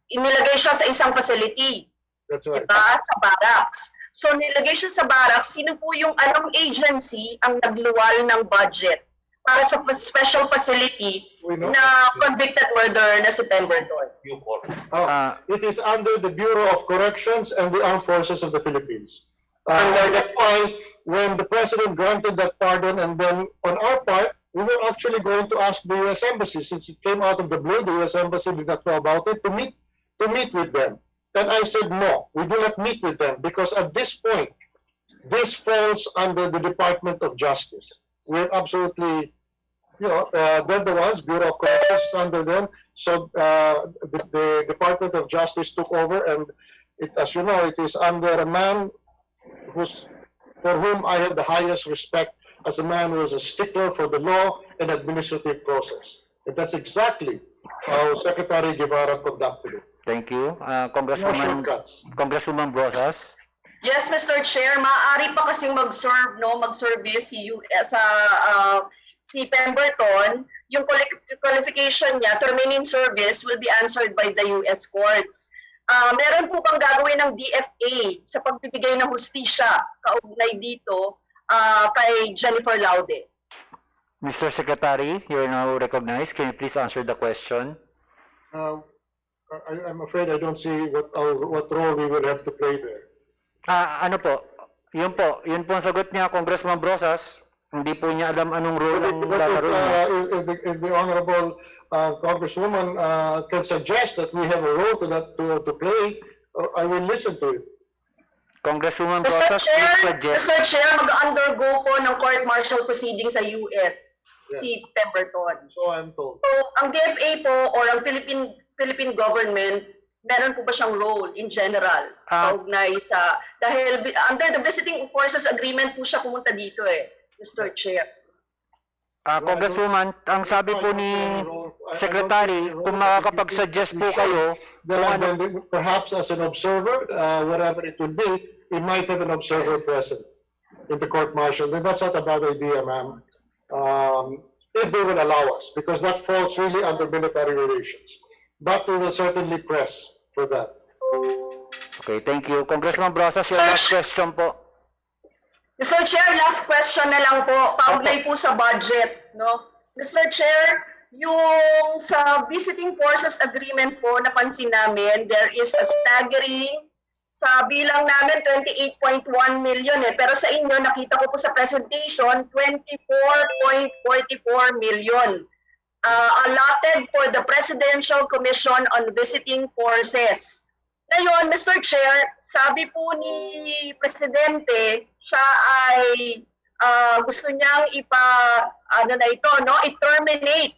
inilagay siya sa isang facility, That's right. diba? Sa barracks. So, nilagay siya sa barracks, sino po yung anong agency ang nagluwal ng budget para sa special facility We know. na convicted murderer na si Pemberton? It is under the Bureau of Corrections and the Armed Forces of the Philippines. That's why when the president granted that pardon, and then on our part, we were actually going to ask the U.S. Embassy, since it came out of the blue, the U.S. Embassy did not know about it, to meet with them. And I said, no, we do not meet with them, because at this point, this falls under the Department of Justice. We're absolutely, they're the ones, Bureau of Corrections is under them. So the Department of Justice took over, and as you know, it is under a man for whom I have the highest respect, as a man who is a stickler for the law and administrative process. And that's exactly how Secretary Guevara conducted it. Thank you. No Congresswoman Brosas. Yes, Mr. Chair, maaari pa kasing mag-service si Pemberton. Yung qualification niya to remain in service will be answered by the U.S. courts. Meron po bang gagawin ng DFA sa pagbibigay ng hustisya kaugnay dito kay Jennifer Laude? Mr. Secretary, you're now recognized. Can you please answer the question? I'm afraid I don't see what role we will have to play there. Ano po? Yun po ang sagot niya, Congressman Brosas. Hindi po niya alam anong role ang lalaro niya. If the honorable Congresswoman can suggest that we have a role to play, I will listen to it. Congresswoman Mr. Brosas, please Chair, suggest. Mr. Chair, mag-undergo po ng court-martial proceedings sa US Yes. si Pemberton. So I'm told. So, ang DFA po or ang Philippine government, meron po ba siyang role in general? Kaugnay dahil under the Visiting Forces Agreement po siya pumunta dito Mr. Chair. Congresswoman, ang sabi po ni Secretary, kung makakapag-suggest po kayo, Then perhaps as an observer, whatever it would be, we might have an observer present in the court martial. Then that's not a bad idea, ma'am. If they will allow us, because that falls really under military relations. But we will certainly press for that. Okay, thank you. Congressman Brosas, your last question po. Mr. Chair, last question na lang po. Paugnay po sa budget, no? Mr. Chair, yung sa visiting forces agreement po, napansin namin, there is a staggering, sa bilang namin 28.1 million pero sa inyo, nakita ko po sa presentation, 24.44 million. Allotted for the Presidential Commission on Visiting Forces. Ngayon, Mr. Chair, sabi po ni Presidente, siya ay gusto niyang i-terminate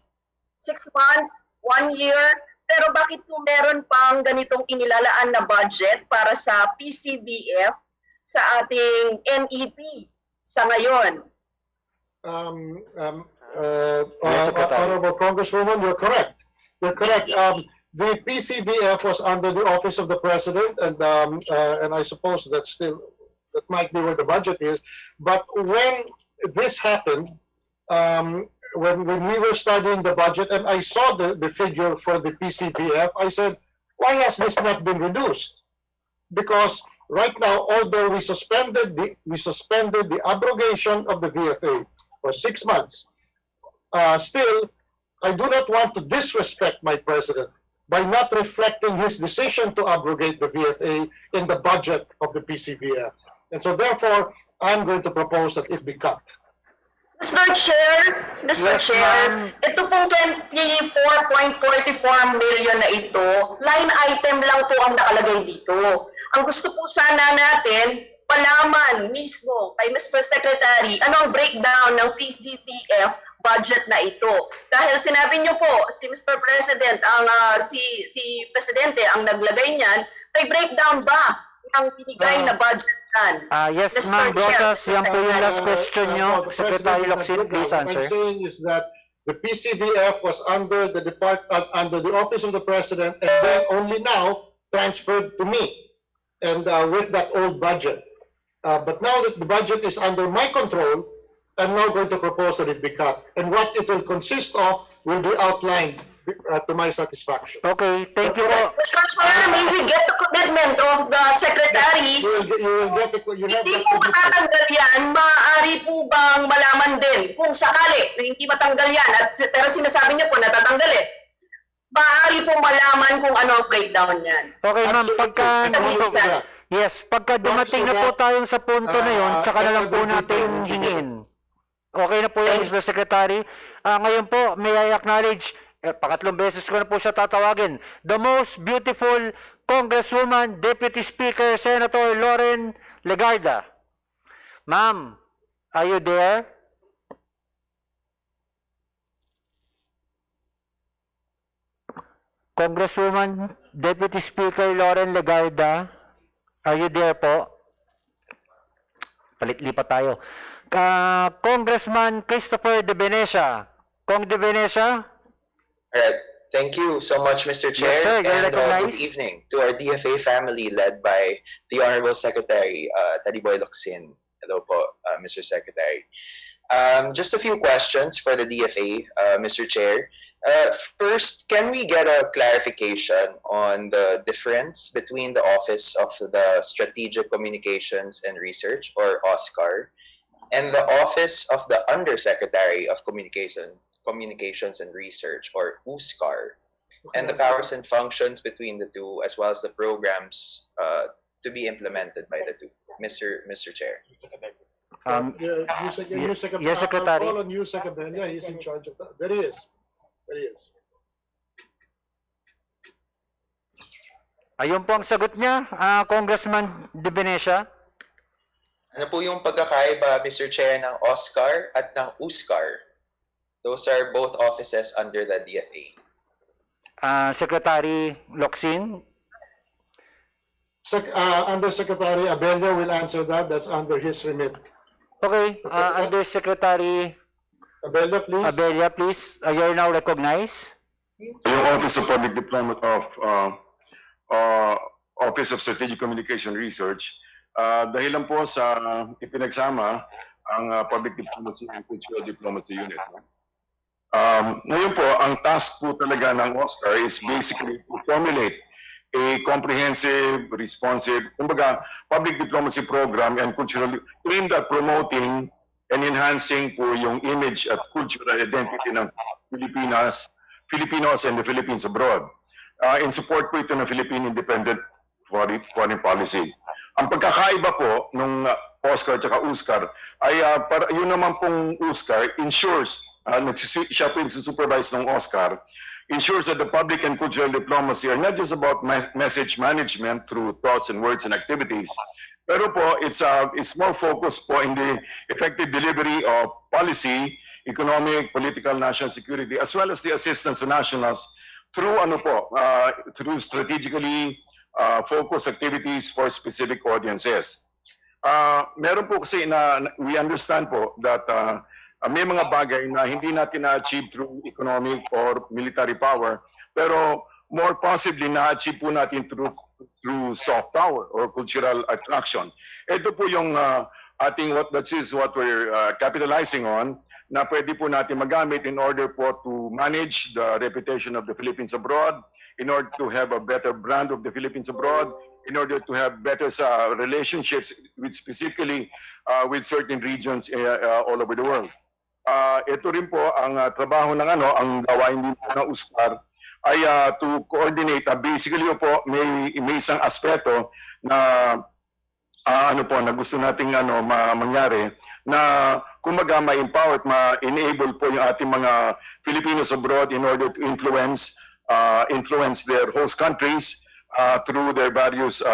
6 months, 1 year, pero bakit po meron pang ganitong inilalaan na budget para sa PCBF sa ating NEP sa ngayon? Honorable Congresswoman, you're correct. You're correct. The PCBF was under the office of the president, and I suppose that might be where the budget is. But when this happened, when we were studying the budget, and I saw the figure for the PCBF, I said, why has this not been reduced? Because right now, although we suspended the abrogation of the VFA for 6 months, still, I do not want to disrespect my president by not reflecting his decision to abrogate the VFA in the budget of the PCBF. And so therefore, I'm going to propose that it be cut. Mr. Chair, ito pong 24.44 million na ito, line item lang po ang nakalagay dito. Ang gusto po sana natin, palaman mismo kay Mr. Secretary, anong breakdown ng PCBF budget na ito. Dahil sinabi niyo po, si Mr. President, si Presidente ang naglagay niyan, may breakdown ba ng binigay na budget dyan? Yes, Ma'am Brosas, yan po yung last question niyo. Secretary Locsin, please answer. What I'm saying is that the PCBF was under the office of the president, and then only now transferred to me, and with that old budget. But now that the budget is under my control, I'm now going to propose that it be cut. And what it will consist of will be outlined to my satisfaction. Okay, thank you po. Mr. Chair, may we get the commitment of the Secretary? Hindi po matatanggal yan, maaari po bang malaman din kung sakali na hindi matanggal yan, pero sinasabi niyo po natatanggal maaari po malaman kung ano ang breakdown yan. Okay, ma'am, pagka dumating na po tayong sa punto na yun, tsaka na lang po natin hingin. Okay na po yan, Mr. Secretary. Ngayon po, may I acknowledge, pangatlong beses ko na po siya tatawagin, the most beautiful Congresswoman, Deputy Speaker, Senator Lauren Legarda. Ma'am, are you there? Congresswoman, Deputy Speaker Lauren Legarda, are you there po? Palit-lipat tayo. Congressman Christopher De Venecia. Kong De Venecia? Alright. Thank you so much, Mr. Chair. Yes, sir. And good evening to our DFA family led by the Honorable Secretary, Taliboy Locsin. Hello po, Mr. Secretary. Just a few questions for the DFA, Mr. Chair. First, can we get a clarification on the difference between the Office of the Strategic Communications and Research, or OSCAR, and the Office of the Undersecretary of Communications and Research, or USCAR, and the powers and functions between the two, as well as the programs to be implemented by the two, Mr. Chair. Yes, Secretary. I'll call on you, Secretary. Yeah, he's in charge of that. There he is. There he is. Ayun po ang sagot niya, Congressman De Venecia. Ano po yung pagkakaiba, Mr. Chair, ng OSCAR at ng USCAR? Those are both offices under the DFA. Secretary Locsin. Undersecretary Abella will answer that. That's under his remit. Okay, Undersecretary Abella, please. Abella, please. You're now recognized. Yung Office of Public Diplomat Office of Strategic Communication Research, dahil lang po sa ipinagsama ang Public Diplomacy and Cultural Diplomacy Unit. Ngayon po, ang task po talaga ng OSCAR is basically to formulate a comprehensive, responsive, kumbaga, public diplomacy program and cultural aimed at promoting and enhancing po yung image at cultural identity ng Filipinos and the Philippines abroad. In support po ito ng Philippine Independent Foreign Policy. Ang pagkakaiba po nung Oscar at USCAR ay yun naman pong USCAR ensures, siya po yung supervise ng Oscar, ensures that the public and cultural diplomacy are not just about message management through thoughts and words and activities, pero po it's more focused po in the effective delivery of policy, economic, political, national security, as well as the assistance to nationals through through strategically focused activities for specific audiences. Meron po kasi we understand po that may mga bagay na hindi natin na-achieve through economic or military power, pero more possibly na-achieve po natin through soft power or cultural attraction. Ito po yung that is what we're capitalizing on, na pwede po natin magamit in order po to manage the reputation of the Philippines abroad, in order to have a better brand of the Philippines abroad, in order to have better relationships with specifically with certain regions all over the world. Ito rin po ang trabaho ng ang gawain din ng USCAR ay to coordinate. Basically po may isang aspeto na na gusto nating mangyari na kumbaga ma-empower at ma-enable po yung ating mga Filipinos abroad in order to influence their host countries through their various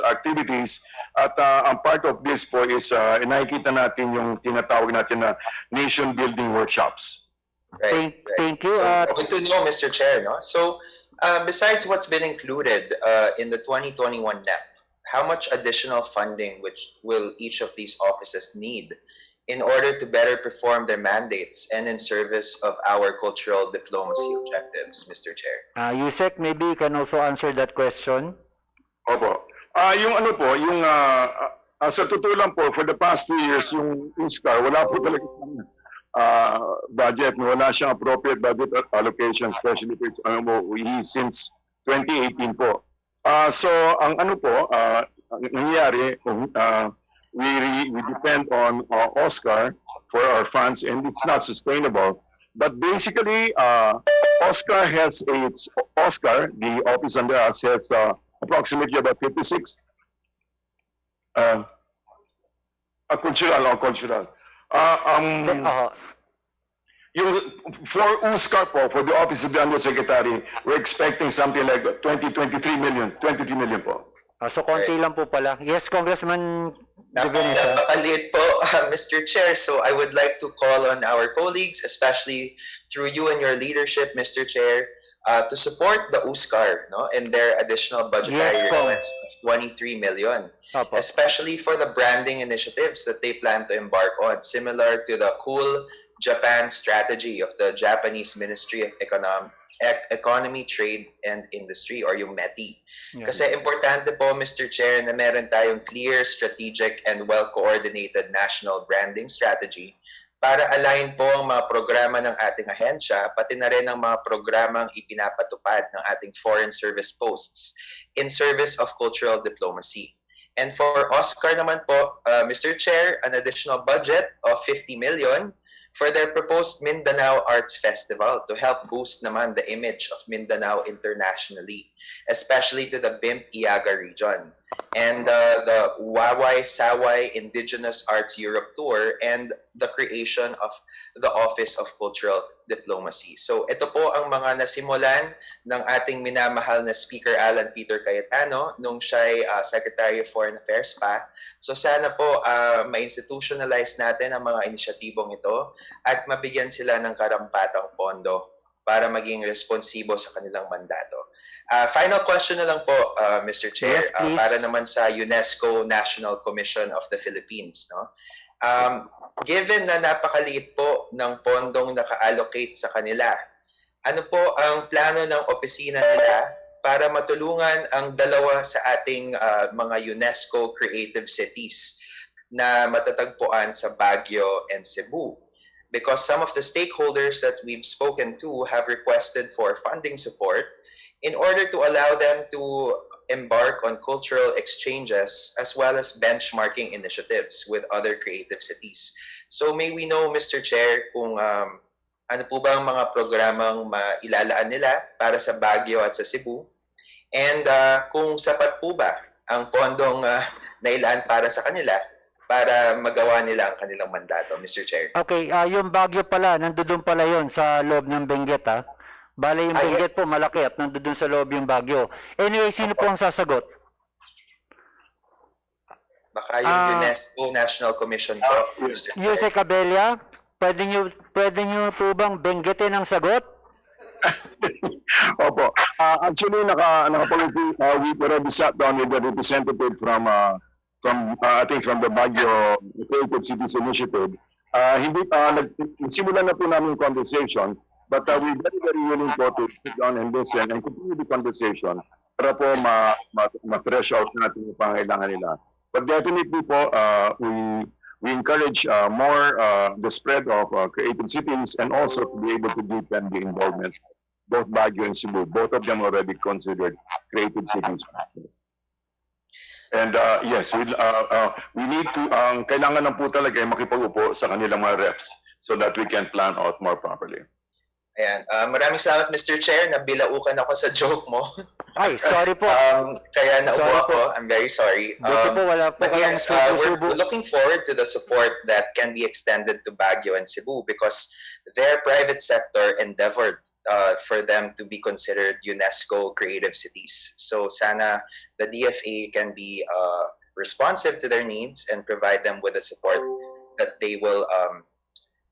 activities. At ang part of this po is nakikita natin yung tinatawag natin na nation building workshops. Right. Thank you. Good to know, Mr. Chair. No? So, besides what's been included in the 2021 NEP, how much additional funding will each of these offices need in order to better perform their mandates and in service of our cultural diplomacy objectives, Mr. Chair? Yusek, maybe you can also answer that question. Opo. Yung sa totoo lang po, for the past 2 years, yung USCAR, wala po talaga budget, wala siyang appropriate budget allocation, especially since 2018 po. So, ang nangyayari, we depend on Oscar for our funds, and it's not sustainable. But basically, Oscar, the office under us, has approximately about 56 cultural. Yung for USCAR po, for the office of the undersecretary, we're expecting something like 23 million po. So konti lang po pala. Yes, Congressman Divenesa. Napakaliit po, Mr. Chair. So I would like to call on our colleagues, especially through you and your leadership, Mr. Chair, to support the USCAR and their additional budgetary request of 23 million, especially for the branding initiatives that they plan to embark on, similar to the Cool Japan strategy of the Japanese Ministry of Economy, Trade, and Industry, or yung METI. Kasi importante po, Mr. Chair, na meron tayong clear, strategic, and well-coordinated national branding strategy para align po ang mga programa ng ating ahensya, pati na rin ang mga programang ipinapatupad ng ating foreign service posts in service of cultural diplomacy. And for Oscar naman po, Mr. Chair, an additional budget of 50 million for their proposed Mindanao Arts Festival to help boost naman the image of Mindanao internationally, especially to the BIMP-Iaga region, and the Waway-Saway Indigenous Arts Europe Tour, and the creation of the Office of Cultural Diplomacy. So ito po ang mga nasimulan ng ating minamahal na Speaker Alan Peter Cayetano nung siya'y Secretary of Foreign Affairs pa. So sana po ma-institutionalize natin ang mga inisyatibong ito at mabigyan sila ng karampatang pondo para maging responsibo sa kanilang mandato. Final question na lang po, Mr. Chair, Yes, para naman sa UNESCO National Commission of the Philippines. No? Given na napakaliit po ng pondong naka-allocate sa kanila, ano po ang plano ng opisina nila para matulungan ang dalawa sa ating mga UNESCO creative cities na matatagpuan sa Baguio and Cebu? Because some of the stakeholders that we've spoken to have requested for funding support in order to allow them to embark on cultural exchanges as well as benchmarking initiatives with other creative cities. So may we know, Mr. Chair, kung ano po ba ang mga programang mailalaan nila para sa Baguio at sa Cebu? And kung sapat po ba ang pondong nailaan para sa kanila para magawa nila ang kanilang mandato, Mr. Chair? Okay, yung Baguio pala, nandoon pala yon sa loob ng Benguet, ha? Bale, yung Benguet po malaki at nandoon sa loob yung Baguio. Anyway, sino po ang sasagot? Baka yung UNESCO National Commission po. Yusek Abella, pwede nyo po bang Benguetin ang sagot? Opo. Actually, we already sat down with the representative from I think from the Baguio Creative Cities Initiative. Nagsimula na po namin yung conversation, but we're very, very willing po to sit down and listen and continue the conversation para po ma-thresh out natin yung pangailangan nila. But definitely po, we encourage more the spread of creative cities and also to be able to give them the involvement. Both Baguio and Cebu, both of them already considered creative cities. And yes, we need to, kailangan lang po talaga ay makipag-upo sa kanilang mga reps so that we can plan out more properly. Ayan. Maraming salamat, Mr. Chair. Nabilaukan ako sa joke mo. Ay, sorry po. Kaya naupo Sorry po. ako. I'm very sorry. Buti po, wala po But kayong yes, subo-subo. we're looking forward to the support that can be extended to Baguio and Cebu because their private sector endeavored for them to be considered UNESCO creative cities. So sana the DFA can be responsive to their needs and provide them with the support that they will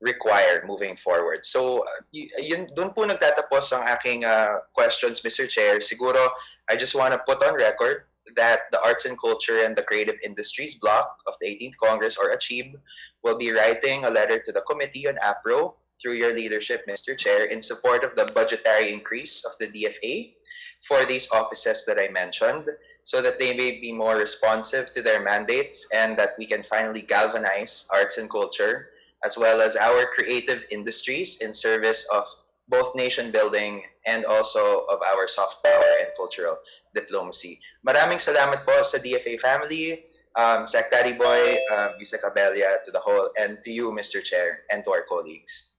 require moving forward. So, doon po nagtatapos ang aking questions, Mr. Chair. Siguro, I just want to put on record that the Arts and Culture and the Creative Industries Block of the 18th Congress, or ACHIEB, will be writing a letter to the Committee on APRO through your leadership, Mr. Chair, in support of the budgetary increase of the DFA for these offices that I mentioned, so that they may be more responsive to their mandates and that we can finally galvanize arts and culture as well as our creative industries in service of both nation building and also of our soft power and cultural diplomacy. Maraming salamat po sa DFA family, Secretary Boy, Yusek Abella, to the whole, and to you, Mr. Chair, and to our colleagues.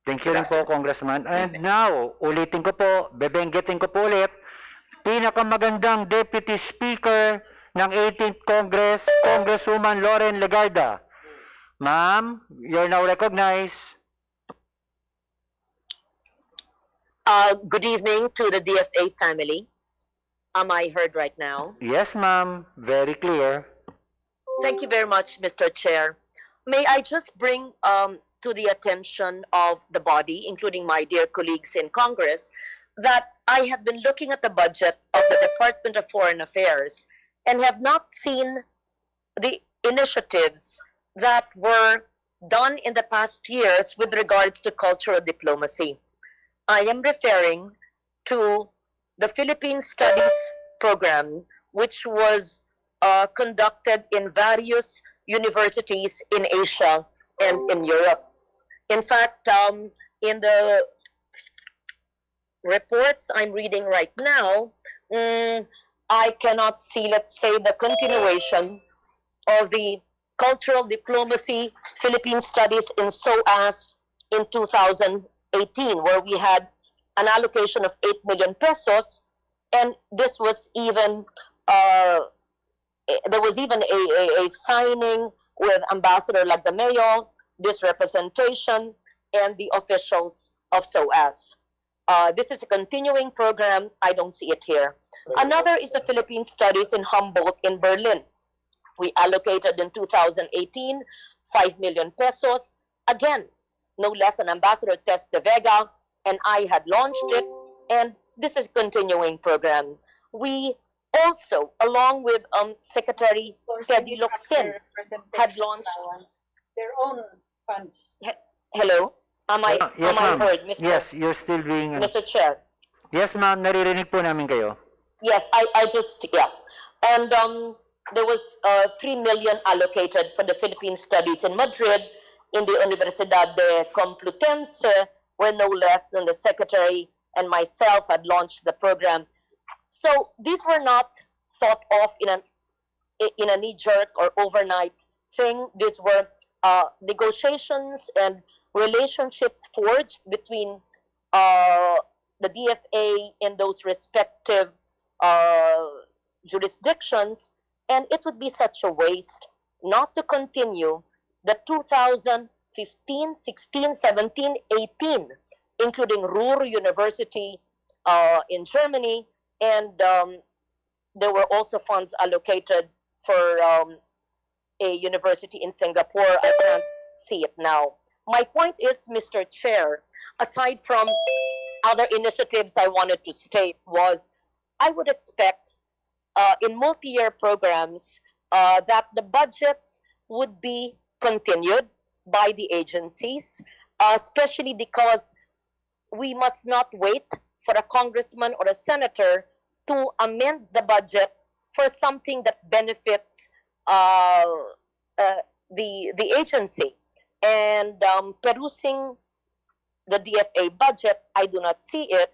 Thank you rin po, Congressman. And now, ulitin ko po, bebenggetin ko po ulit, pinakamagandang Deputy Speaker ng 18th Congress, Congresswoman Lauren Legarda. Ma'am, you're now recognized. Good evening to the DFA family. Am I heard right now? Yes, ma'am. Very clear. Thank you very much, Mr. Chair. May I just bring to the attention of the body, including my dear colleagues in Congress, that I have been looking at the budget of the Department of Foreign Affairs and have not seen the initiatives that were done in the past years with regards to cultural diplomacy. I am referring to the Philippine Studies program, which was conducted in various universities in Asia and in Europe. In fact, in the reports I'm reading right now, I cannot see, let's say, the continuation of the Cultural Diplomacy Philippine Studies in SOAS in 2018, where we had an allocation of 8 million pesos, and this was even there was even a signing with Ambassador Lagdameo, this representation, and the officials of SOAS. This is a continuing program. I don't see it here. Another is the Philippine Studies in Humboldt in Berlin. We allocated in 2018 5 million pesos. Again, no less than Ambassador Tess de Vega and I had launched it, and this is a continuing program. We also, along with Secretary Teddy Locsin, had launched their own funds. Hello? Am I Yes, am I ma'am. heard, Mr. Yes, you're still being... Mr. Chair? Yes, ma'am. Naririnig po namin kayo. Yes, I just, yeah. And there was 3 million allocated for the Philippine Studies in Madrid in the Universidad de Complutense, where no less than the Secretary and myself had launched the program. So these were not thought of in a knee-jerk or overnight thing. These were negotiations and relationships forged between the DFA in those respective jurisdictions, and it would be such a waste not to continue the 2015, 16, 17, 18, including Ruhr University in Germany, and there were also funds allocated for a university in Singapore. I can't see it now. My point is, Mr. Chair, aside from other initiatives I wanted to state was, I would expect in multi-year programs that the budgets would be continued by the agencies, especially because we must not wait for a congressman or a senator to amend the budget for something that benefits the agency. And perusing the DFA budget, I do not see it.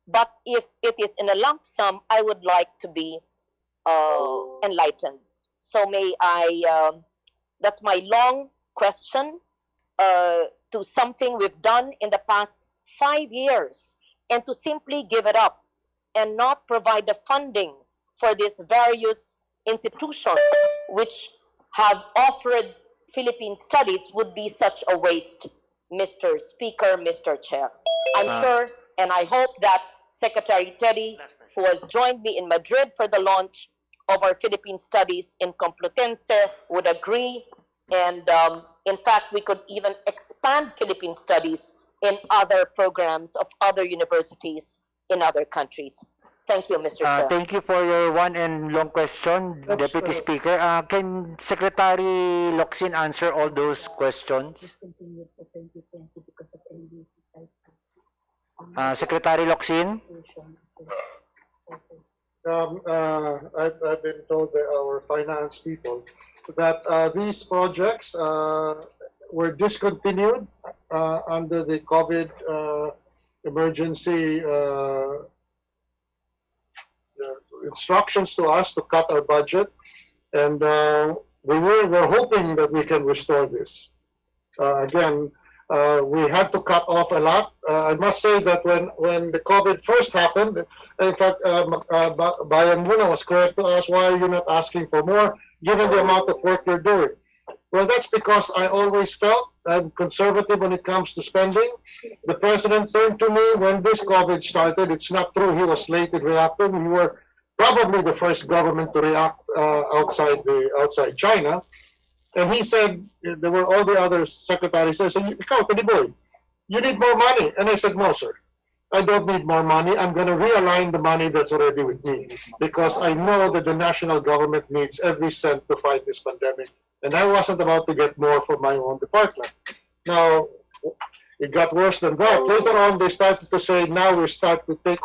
But if it is in a lump sum, I would like to be enlightened. So may I, that's my long question to something we've done in the past 5 years, and to simply give it up and not provide the funding for these various institutions which have offered Philippine studies would be such a waste, Mr. Speaker, Mr. Chair. I'm sure and I hope that Secretary Teddy, who has joined me in Madrid for the launch of our Philippine studies in Complutense, would agree. And in fact, we could even expand Philippine studies in other programs of other universities in other countries. Thank you, Mr. Chair. Thank you for your one and long question, Deputy Speaker. Can Secretary Locsin answer all those questions? Secretary Locsin? I've been told by our finance people that these projects were discontinued under the COVID emergency instructions to us to cut our budget, and we're hoping that we can restore this. Again, we had to cut off a lot. I must say that when the COVID first happened, in fact, Bayan Muna was correct to us, why are you not asking for more, given the amount of work you're doing? Well, that's because I always felt I'm conservative when it comes to spending. The president turned to me when this COVID started. It's not true he was late in reacting. We were probably the first government to react outside China. And he said, there were all the other secretaries there, so ikaw, Tediboy, you need more money. And I said, no, sir, I don't need more money. I'm going to realign the money that's already with me, because I know that the national government needs every cent to fight this pandemic. And I wasn't about to get more from my own department. Now, it got worse than that. Later on, they started to say, now we start to take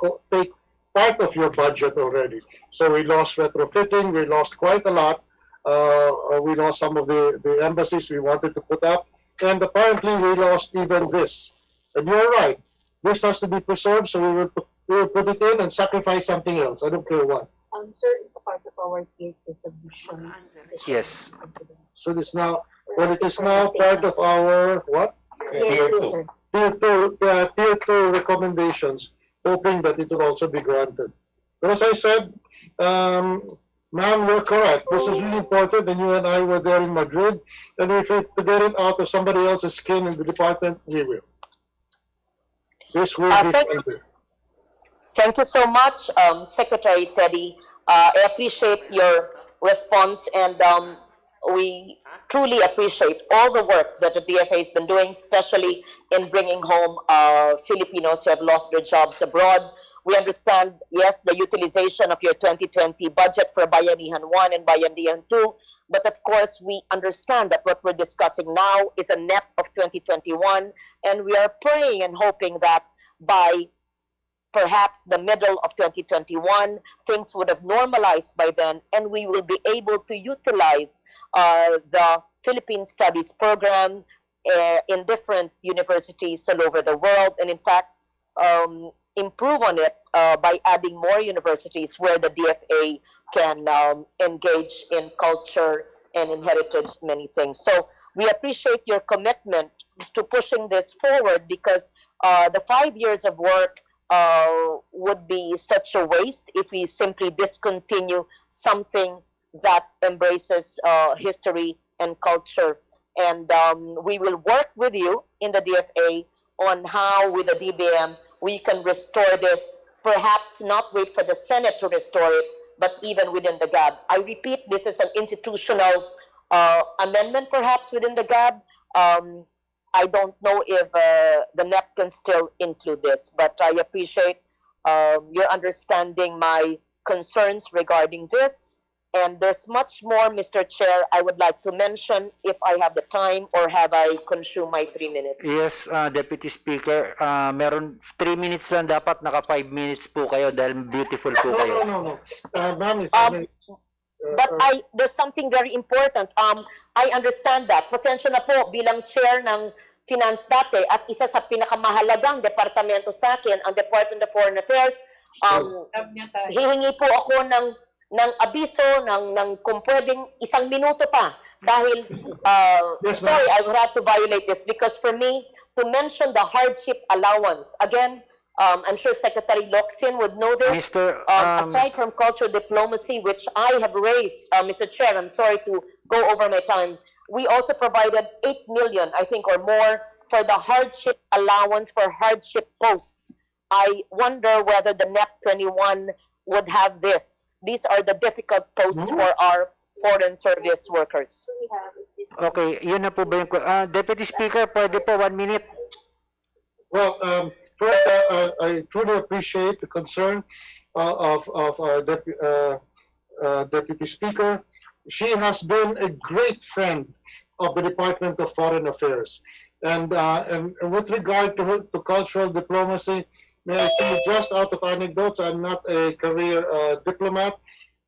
part of your budget already. So we lost retrofitting, we lost quite a lot. We lost some of the embassies we wanted to put up, and apparently we lost even this. And you're right, this has to be preserved, so we will put it in and sacrifice something else. I don't care what. Sir, it's part of our case submission. Yes. So this now, well, it is now part of our what? Tier 2. Tier 2 recommendations, hoping that it will also be granted. But as I said, ma'am, you're correct. This is really important, and you and I were there in Madrid. And if it to get it out of somebody else's skin in the department, we will. This will be funded. Thank you so much, Secretary Teddy. I appreciate your response, and we truly appreciate all the work that the DFA has been doing, especially in bringing home Filipinos who have lost their jobs abroad. We understand, yes, the utilization of your 2020 budget for Bayanihan 1 and Bayanihan 2, but of course, we understand that what we're discussing now is a net of 2021, and we are praying and hoping that by perhaps the middle of 2021, things would have normalized by then, and we will be able to utilize the Philippine Studies program in different universities all over the world. And in fact, improve on it by adding more universities where the DFA can engage in culture and in heritage, many things. So we appreciate your commitment to pushing this forward, because the 5 years of work would be such a waste if we simply discontinue something that embraces history and culture. And we will work with you in the DFA on how, with the DBM, we can restore this, perhaps not wait for the Senate to restore it, but even within the GAB. I repeat, this is an institutional amendment perhaps within the GAB. I don't know if the NEP can still include this, but I appreciate your understanding my concerns regarding this. And there's much more, Mr. Chair, I would like to mention if I have the time, or have I consumed my 3 minutes? Yes, Deputy Speaker, meron 3 minutes lang, dapat naka 5 minutes po kayo dahil beautiful po kayo. No. Ma'am, if I may, But there's something very important. I understand that. Pasensya na po, bilang chair ng finance dati at isa sa pinakamahalagang departamento sa akin, ang Department of Foreign Affairs, hihingi po ako ng abiso, ng kung pwedeng 1 minuto pa. Dahil, Yes, sorry, I would have to violate this, because for me, to mention the hardship allowance, again, I'm sure Secretary Locsin would know this. Mr. Aside from cultural diplomacy, which I have raised, Mr. Chair, I'm sorry to go over my time, we also provided 8 million, I think, or more, for the hardship allowance for hardship posts. I wonder whether the NEP 21 would have this. These are the difficult posts for our foreign service workers. Okay, yun na po ba yung... Deputy Speaker, pwede po 1 minute. well, first, I truly appreciate the concern of our Deputy Speaker. She has been a great friend of the Department of Foreign Affairs. And with regard to cultural diplomacy, may I say, just out of anecdotes, I'm not a career diplomat,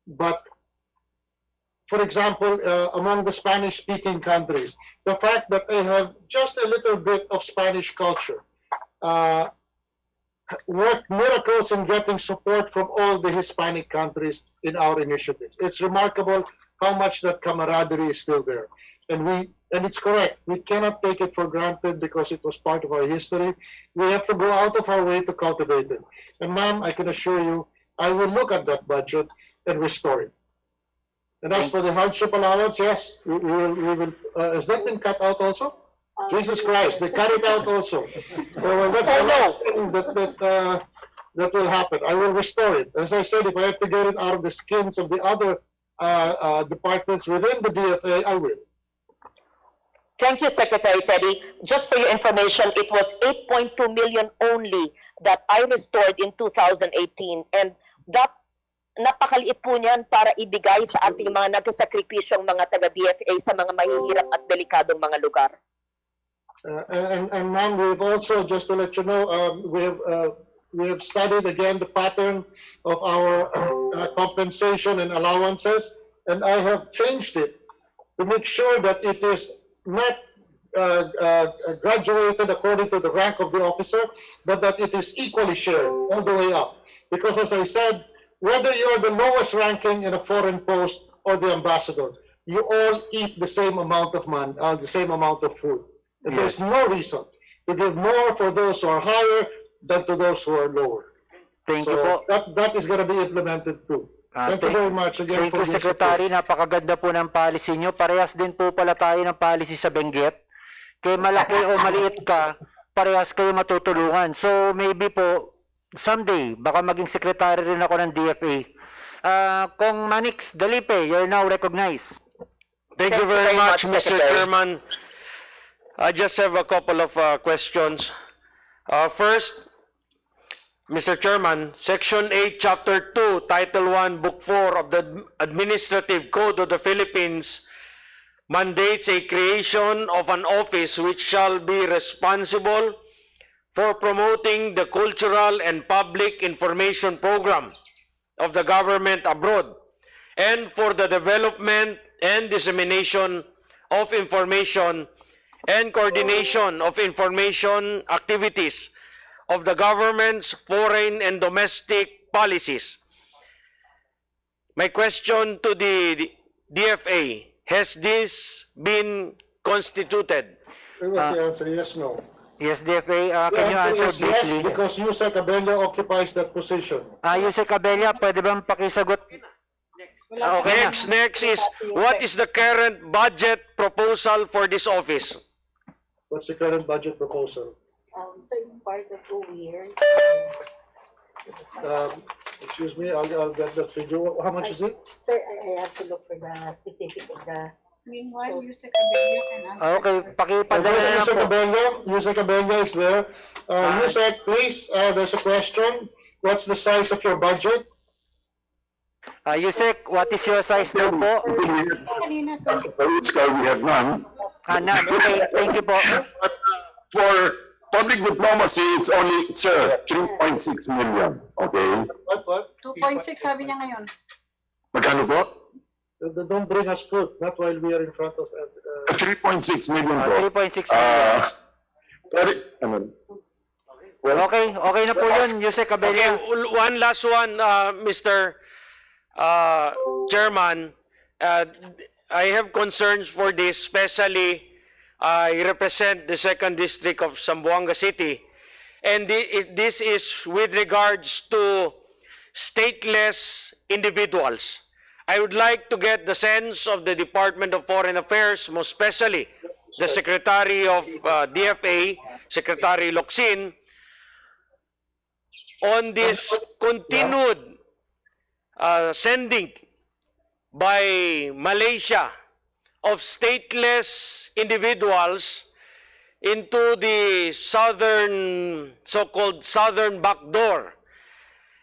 but for example, among the Spanish-speaking countries, the fact that they have just a little bit of Spanish culture worked miracles in getting support from all the Hispanic countries in our initiatives. It's remarkable how much that camaraderie is still there. And it's correct. We cannot take it for granted because it was part of our history. We have to go out of our way to cultivate it. And ma'am, I can assure you, I will look at that budget and restore it. And as for the hardship allowance, yes, we will. Has that been cut out also? Jesus Christ, they cut it out also. Well, that's the last thing that will happen. I will restore it. As I said, if I have to get it out of the skins of the other departments within the DFA, I will. Thank you, Secretary Teddy. Just for your information, it was 8.2 million only that I restored in 2018. And that napakaliit po niyan para ibigay sa ating mga nagkasakripisyong mga taga-DFA sa mga mahihirap at delikadong mga lugar. And ma'am, we've also, just to let you know, we have studied again the pattern of our compensation and allowances, and I have changed it to make sure that it is not graduated according to the rank of the officer, but that it is equally shared all the way up. Because as I said, whether you're the lowest ranking in a foreign post or the ambassador, you all eat the same amount of money, the same amount of food. And there's no reason to give more for those who are higher than to those who are lower. Thank you po. That is going to be implemented too. Thank you very much again. Thank you, Secretary. Napakaganda po ng policy nyo. Parehas din po pala tayo ng policy sa Benguet. Kaya malaki o maliit ka, parehas kayo matutulungan. So maybe po, someday, baka maging secretary rin ako ng DFA. Kung Manix Dalipe, you're now recognized. Thank you very much, Mr. Chairman. I just have a couple of questions. First, Mr. Chairman, Section 8, Chapter 2, Title 1, Book 4 of the Administrative Code of the Philippines mandates a creation of an office which shall be responsible for promoting the cultural and public information program of the government abroad and for the development and dissemination of information and coordination of information activities of the government's foreign and domestic policies. My question to the DFA, has this been constituted? What's the answer? Yes, no. Yes, DFA, The can you answer is yes, briefly? because Yusek Abella occupies that position. Yusek Abella, pwede bang pakisagot? Okay na. Next is, what is the current budget proposal for this office? What's the current budget proposal? So it's part of 2 years. Excuse me, I'll get that figure. How much is it? Sir, I have to look for the specific of the. Meanwhile, Yusek Abella can answer. Okay, pakipadala na lang Yusek po. Abella, Yusek Abella is there. Yusek, please, there's a question. What's the size of your budget? Yusek, what is your size daw po? Kanina to. For Uskar, we have none. None. Okay, thank you po. But for public diplomacy, it's only, sir, 3.6 million. Okay? What? 2.6 sabi niya ngayon. Magkano po? Don't bring us food, not while we are in front of... 3.6 million po. 3.6 million. Okay, okay na po yun, Yusek Okay, Abella. one last one, Mr. Chairman. I have concerns for this, especially I represent the 2nd District of Zamboanga City. And this is with regards to stateless individuals. I would like to get the sense of the Department of Foreign Affairs, most especially the Secretary of DFA, Secretary Locsin, on this continued sending by Malaysia of stateless individuals into the so-called southern backdoor.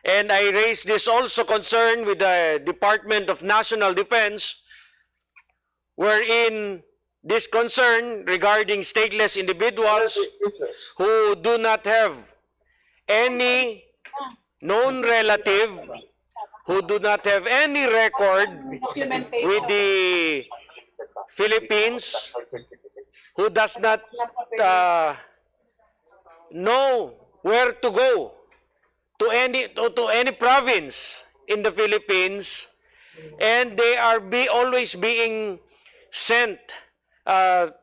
And I raised this also concern with the Department of National Defense, wherein this concern regarding stateless individuals who do not have any known relative, who do not have any record with the Philippines, who does not know where to go to any province in the Philippines, and they are always being sent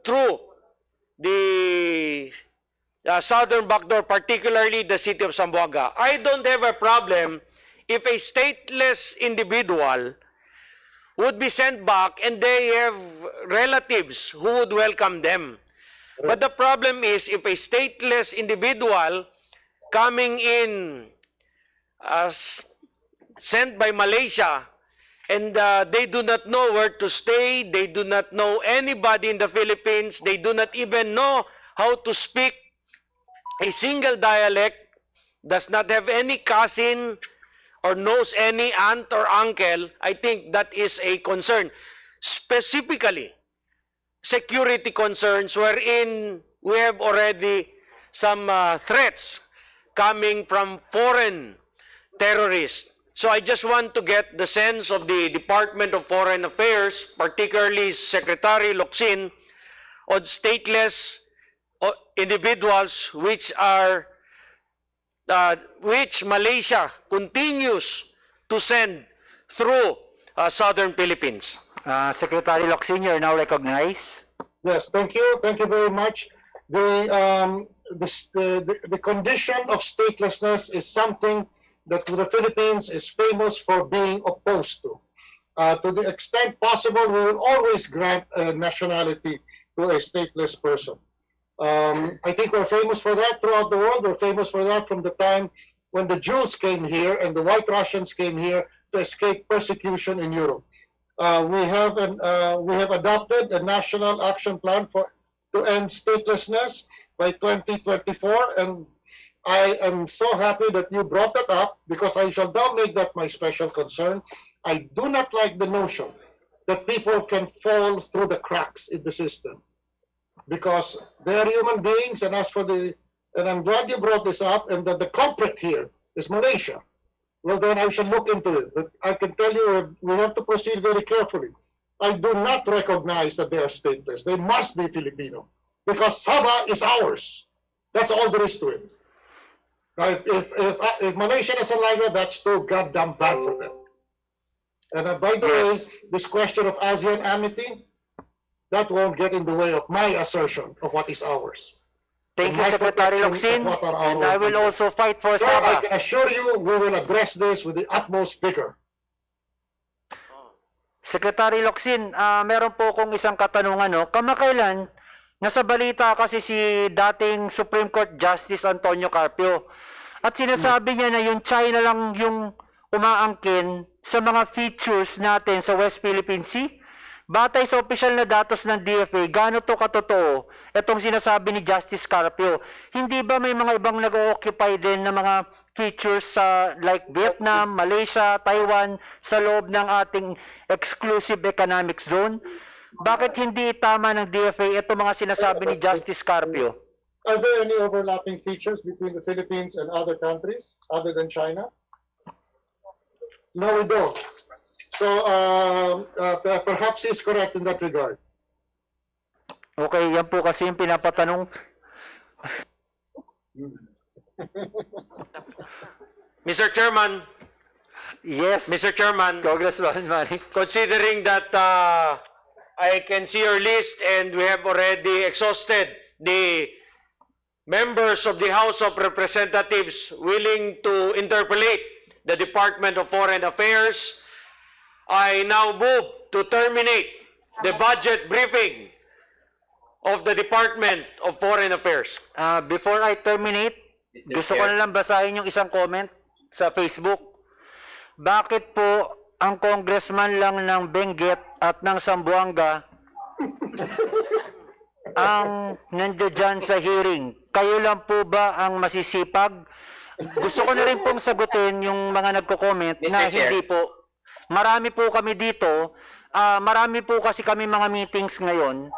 through the southern backdoor, particularly the city of Zamboanga. I don't have a problem if a stateless individual would be sent back and they have relatives who would welcome them. But the problem is if a stateless individual coming in sent by Malaysia and they do not know where to stay, they do not know anybody in the Philippines, they do not even know how to speak a single dialect, does not have any cousin or knows any aunt or uncle, I think that is a concern. Specifically, security concerns wherein we have already some threats coming from foreign terrorists. So I just want to get the sense of the Department of Foreign Affairs, particularly Secretary Locsin, on stateless individuals which Malaysia continues to send through southern Philippines. Secretary Locsin, you're now recognized. Yes, thank you. Thank you very much. The condition of statelessness is something that the Philippines is famous for being opposed to. To the extent possible, we will always grant nationality to a stateless person. I think we're famous for that throughout the world. We're famous for that from the time when the Jews came here and the White Russians came here to escape persecution in Europe. We have adopted a national action plan to end statelessness by 2024, and I am so happy that you brought that up because I shall now make that my special concern. I do not like the notion that people can fall through the cracks in the system because they are human beings, and and I'm glad you brought this up, and that the culprit here is Malaysia. Well, then I shall look into it. But I can tell you we have to proceed very carefully. I do not recognize that they are stateless. They must be Filipino because Sabah is ours. That's all there is to it. If Malaysia doesn't like it, that's too goddamn bad for them. And by the way, this question of ASEAN amity, that won't get in the way of my assertion of what is ours. Thank you, My Secretary protection Locsin, of what are our and I will interests. also fight for So I Sabah. can assure you, we will address this with the utmost vigor. Secretary Locsin, meron po kong isang katanungan. No? Kamakailan, nasa balita kasi si dating Supreme Court Justice Antonio Carpio. At sinasabi niya na yung China lang yung umaangkin sa mga features natin sa West Philippine Sea. Batay sa opisyal na datos ng DFA, gaano to katotoo itong sinasabi ni Justice Carpio? Hindi ba may mga ibang nag-occupy din ng mga features sa like Vietnam, Malaysia, Taiwan sa loob ng ating exclusive economic zone? Bakit hindi tama ng DFA itong mga sinasabi ni Justice Carpio? Are there any overlapping features between the Philippines and other countries other than China? No, we don't. So perhaps he's correct in that regard. Okay, yan po kasi yung pinapatanong. Mr. Chairman, Yes, Mr. Chairman, Congressman Manny. considering that I can see your list and we have already exhausted the members of the House of Representatives willing to interpolate the Department of Foreign Affairs, I now move to terminate the budget briefing of the Department of Foreign Affairs. Before I terminate, gusto ko na lang basahin yung isang comment sa Facebook. Bakit po ang congressman lang ng Benguet at ng Zamboanga ang nandiyan dyan sa hearing? Kayo lang po ba ang masisipag? Gusto ko na rin pong sagutin yung mga nagko-comment na Mr. Chair. hindi po. Marami po kami dito. Marami po kasi kami mga meetings ngayon.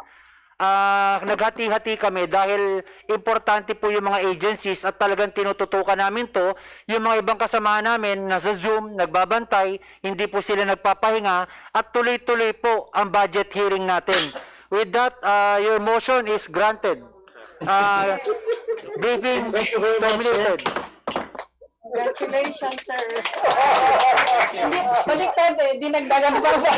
Naghati-hati kami dahil importante po yung mga agencies at talagang tinututukan namin to. Yung mga ibang kasama namin nasa Zoom, nagbabantay, hindi po sila nagpapahinga at tuloy-tuloy po ang budget hearing natin. With that, your motion is granted. Briefing terminated. Congratulations, sir. Hindi, baliktad eh. Dinagdagan pa ba?